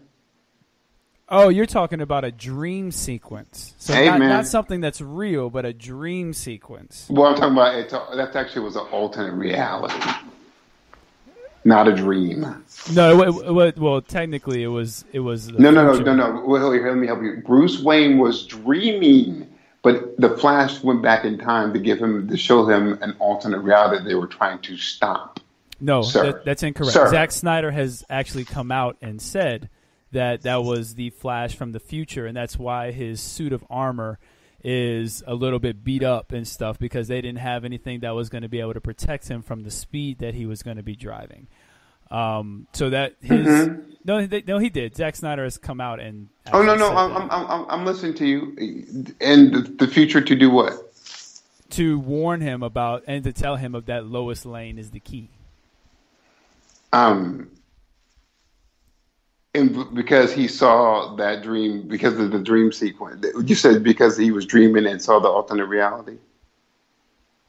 Oh, you're talking about a dream sequence. So hey, not something that's real, but a dream sequence. Well, I'm talking about that actually was an alternate reality. Not a dream. No, well, technically it was. No. Well, here, let me help you. Bruce Wayne was dreaming, but the Flash went back in time to show him an alternate reality that they were trying to stop. No, that's incorrect. Sir. Zack Snyder has actually come out and said that was the Flash from the future, and that's why his suit of armor is a little bit beat up and stuff, because they didn't have anything that was going to be able to protect him from the speed that he was going to be driving. So that his no, he did. Zack Snyder has come out and I'm listening to you. And the future to do what? To warn him about and to tell him of that Lois Lane is the key. And because he saw that dream, because of the dream sequence. You said because he was dreaming and saw the alternate reality?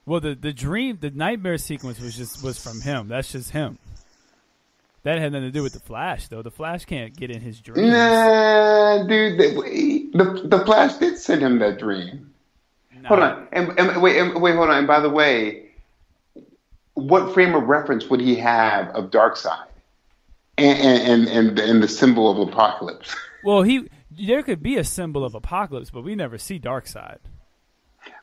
Well, the nightmare sequence was from him. That's just him. That had nothing to do with the Flash, though. The Flash can't get in his dreams. Nah, dude. The Flash did send him that dream. Nah. Hold on. And wait, hold on. And by the way, what frame of reference would he have of Darkseid? And the symbol of Apocalypse. Well, there could be a symbol of Apocalypse, but we never see Darkseid.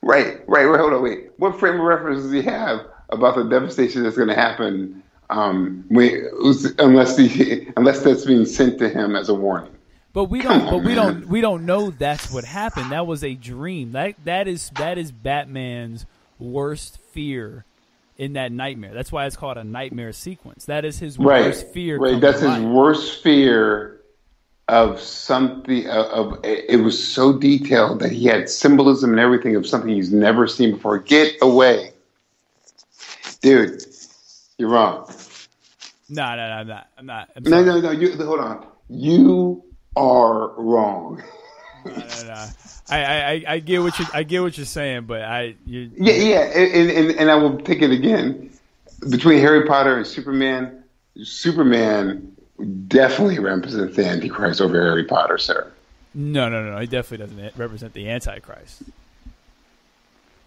Right. Hold on, wait. What frame of reference does he have about the devastation that's going to happen unless that's being sent to him as a warning? But we don't know that's what happened. That was a dream. That is Batman's worst fear. In that nightmare, that's why it's called a nightmare sequence. That is his worst fear. Right, that's his worst fear of something. It was so detailed that he had symbolism and everything of something he's never seen before. Get away, dude! You're wrong. No, I'm not. No. Hold on. You are wrong. No. I get what you're saying, but and I will take it again. Between Harry Potter and Superman definitely represents the Antichrist over Harry Potter, sir. No. He definitely doesn't represent the Antichrist.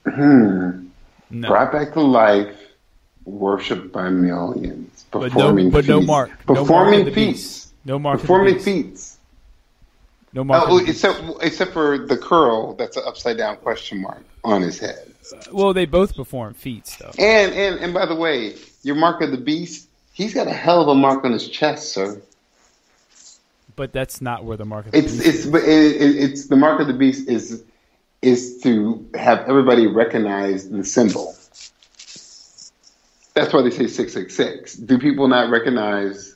No. Brought back to life, worshipped by millions, performing feats. No mark. Performing feats. No mark. Performing feats. No mark. Except for the curl that's an upside down question mark on his head. Well, they both perform feats, though. And by the way, your mark of the beast, he's got a hell of a mark on his chest, sir. But that's not where the mark of the beast is. It's the mark of the beast is to have everybody recognize the symbol. That's why they say 666. Do people not recognize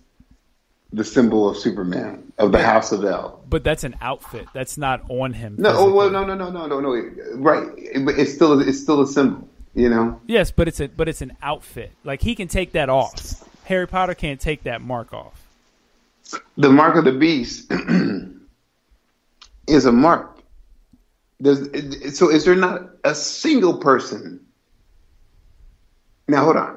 the symbol of Superman, of the House of El? But that's an outfit. That's not on him. No. Right. But it's still a symbol, you know? Yes, but it's an outfit. Like, he can take that off. Harry Potter can't take that mark off. The mark of the beast is a mark. So is there not a single person? Now, hold on.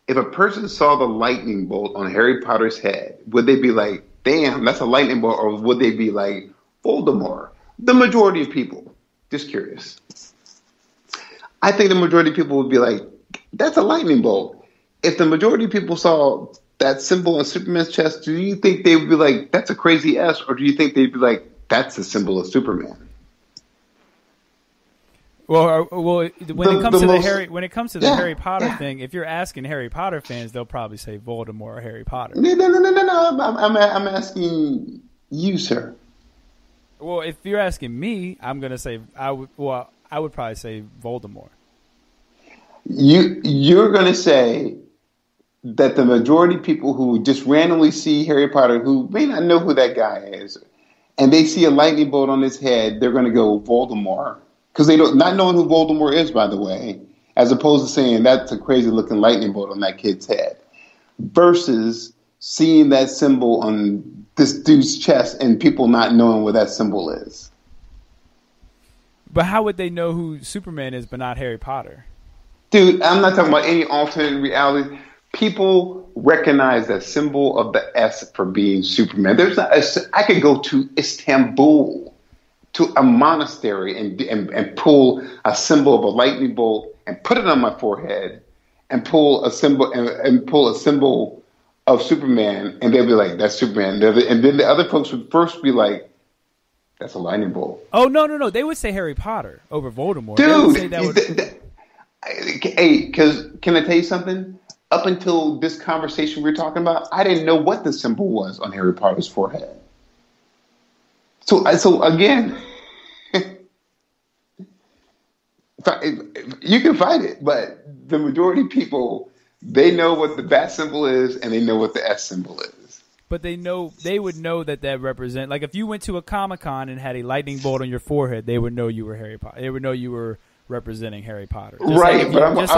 If a person saw the lightning bolt on Harry Potter's head, would they be like, damn, that's a lightning bolt? Or would they be like, Voldemort? The majority of people. Just curious. I think the majority of people would be like, that's a lightning bolt. If the majority of people saw that symbol on Superman's chest, do you think they would be like, that's a crazy S? Or do you think they'd be like, that's the symbol of Superman? Well, when it comes to the Yeah, Harry Potter yeah. thing, if you're asking Harry Potter fans, they'll probably say Voldemort or Harry Potter. No. I'm asking you, sir. Well, if you're asking me, I'm gonna say I would probably say Voldemort. You're going to say that the majority of people who just randomly see Harry Potter, who may not know who that guy is, and they see a lightning bolt on his head, they're going to go Voldemort. Because they don't, not knowing who Voldemort is, by the way, as opposed to saying that's a crazy looking lightning bolt on that kid's head, versus seeing that symbol on this dude's chest and people not knowing what that symbol is. But how would they know who Superman is, but not Harry Potter? Dude, I'm not talking about any alternate reality. People recognize that symbol of the S for being Superman. I could go to Istanbul, to a monastery, and pull a symbol of a lightning bolt and put it on my forehead, and pull a symbol of Superman, and they'll be like, "That's Superman." And then the other folks would first be like, "That's a lightning bolt." Oh no! They would say Harry Potter over Voldemort. Dude, hey, because can I tell you something? Up until this conversation we're talking about, I didn't know what the symbol was on Harry Potter's forehead. So again, you can fight it, but the majority of people, they know what the bat symbol is and they know what the S symbol is. But they would know that represent, like if you went to a Comic-Con and had a lightning bolt on your forehead, they would know you were Harry Potter. They would know you were representing Harry Potter. Right, I want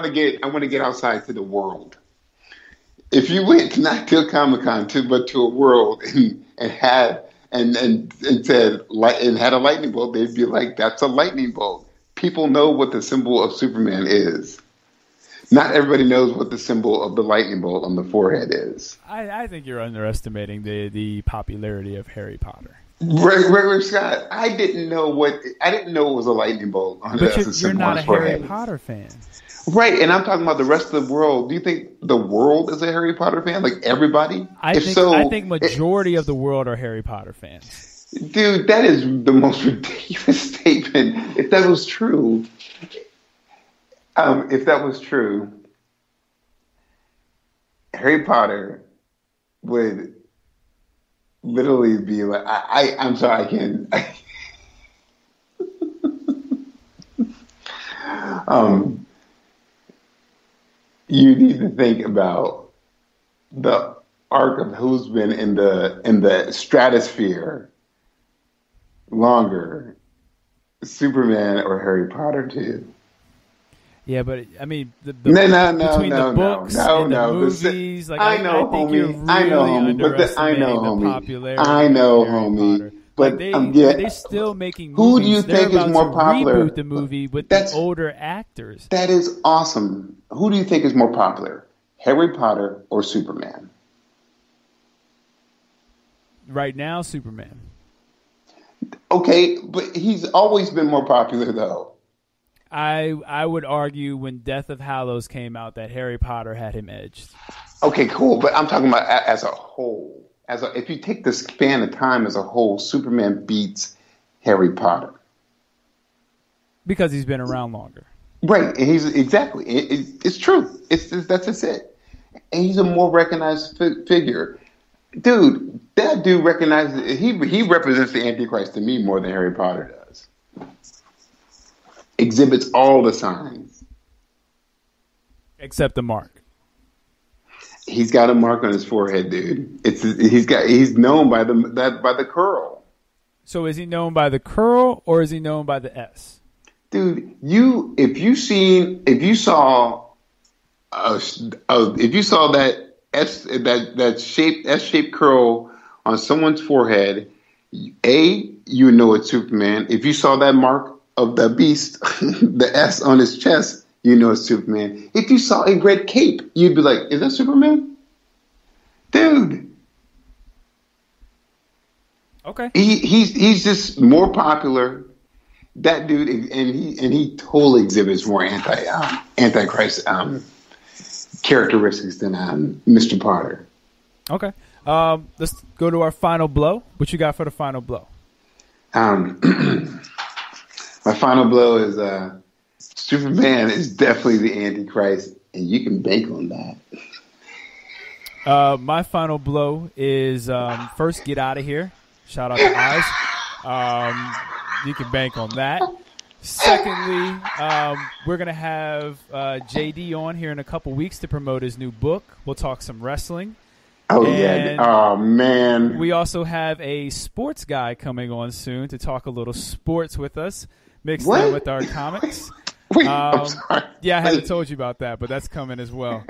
to get outside to the world. If you went not to a Comic-Con but to a world and had a lightning bolt, they'd be like, "That's a lightning bolt." People know what the symbol of Superman is. Not everybody knows what the symbol of the lightning bolt on the forehead is. I think you're underestimating the popularity of Harry Potter. Regular Scott, I didn't know it was a lightning bolt on the symbol. You're not a Harry Potter fan. Right, and I'm talking about the rest of the world. Do you think the world is a Harry Potter fan? Like everybody? I think majority of the world are Harry Potter fans. Dude, that is the most ridiculous statement. If that was true, Harry Potter would literally be like, I'm sorry, I can't. You need to think about the arc of who's been in the stratosphere longer, Superman or Harry Potter, too. Yeah, but I mean, between the books and the movies, like I know, I think homie. you're really I know, homie. the popularity. I know, of Harry homie. Potter. But they're still making movies. Who do you think is more popular? Reboot the movie with the older actors. That is awesome. Who do you think is more popular, Harry Potter or Superman? Right now, Superman. Okay, but he's always been more popular, though. I would argue when Death of Hallows came out that Harry Potter had him edged. Okay, cool. But I'm talking about as a whole. If you take the span of time as a whole, Superman beats Harry Potter. Because he's been around longer. Right. And exactly. It's true. That's just it. And he's a more recognized figure. Dude, that dude recognizes, he represents the Antichrist to me more than Harry Potter does. Exhibits all the signs. Except the mark. He's got a mark on his forehead, dude. He's known by the curl. So is he known by the curl or is he known by the S? Dude, if you saw that S-shaped curl on someone's forehead, you know it's Superman. If you saw that mark of the beast, the S on his chest, you know it's Superman. If you saw a red cape, you'd be like, "Is that Superman?" Dude. Okay. He's just more popular. That dude, and he totally exhibits more Antichrist characteristics than Mr. Potter. Okay. Let's go to our final blow. What you got for the final blow? My final blow is Superman is definitely the Antichrist, and you can bank on that. My final blow is first, get out of here. Shout out to Oz. You can bank on that. Secondly, we're going to have JD on here in a couple weeks to promote his new book. We'll talk some wrestling. Oh, yeah. Oh, man. We also have a sports guy coming on soon to talk a little sports with us, mixed in with our comics. Wait, I'm sorry. Yeah, I haven't told you about that, but that's coming as well.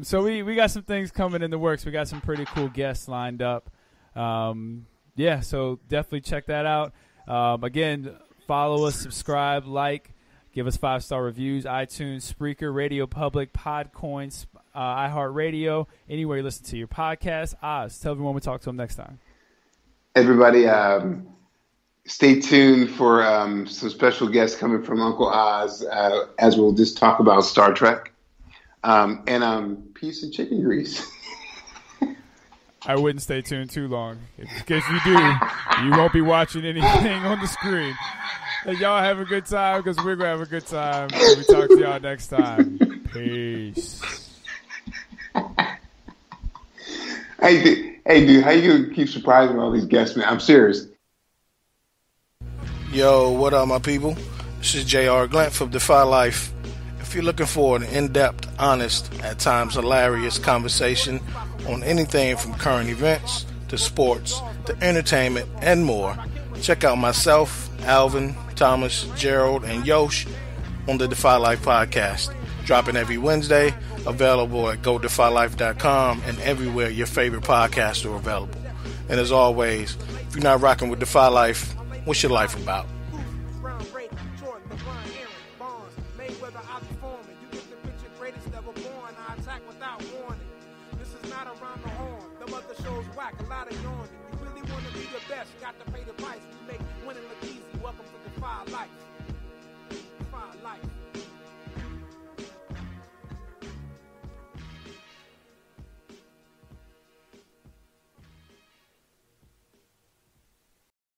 So we got some things coming in the works. We got some pretty cool guests lined up. Yeah, so definitely check that out. Again, follow us, subscribe, like, give us 5-star reviews, iTunes, Spreaker, Radio Public, Podcoin, iHeartRadio, anywhere you listen to your podcast. Oz, tell everyone we'll talk to them next time. Everybody, stay tuned for some special guests coming from Uncle Oz as we'll just talk about Star Trek and piece of chicken grease. I wouldn't stay tuned too long. Because if you do, you won't be watching anything on the screen. And y'all have a good time because we're going to have a good time. And we talk to y'all next time. Peace. Hey, dude, how you going to keep surprising all these guests, man? I'm serious. Yo, what up, my people? This is J.R. Glent from Defy Life. If you're looking for an in-depth, honest, at times hilarious conversation on anything from current events to sports to entertainment and more, check out myself, Alvin, Thomas, Gerald, and Yosh on the Defy Life podcast. Dropping every Wednesday, available at GoDefyLife.com and everywhere your favorite podcasts are available. And as always, if you're not rocking with Defy Life, what's your life about? A lot of yawning. You really want to be the best, got to pay the price. We make winning look easy.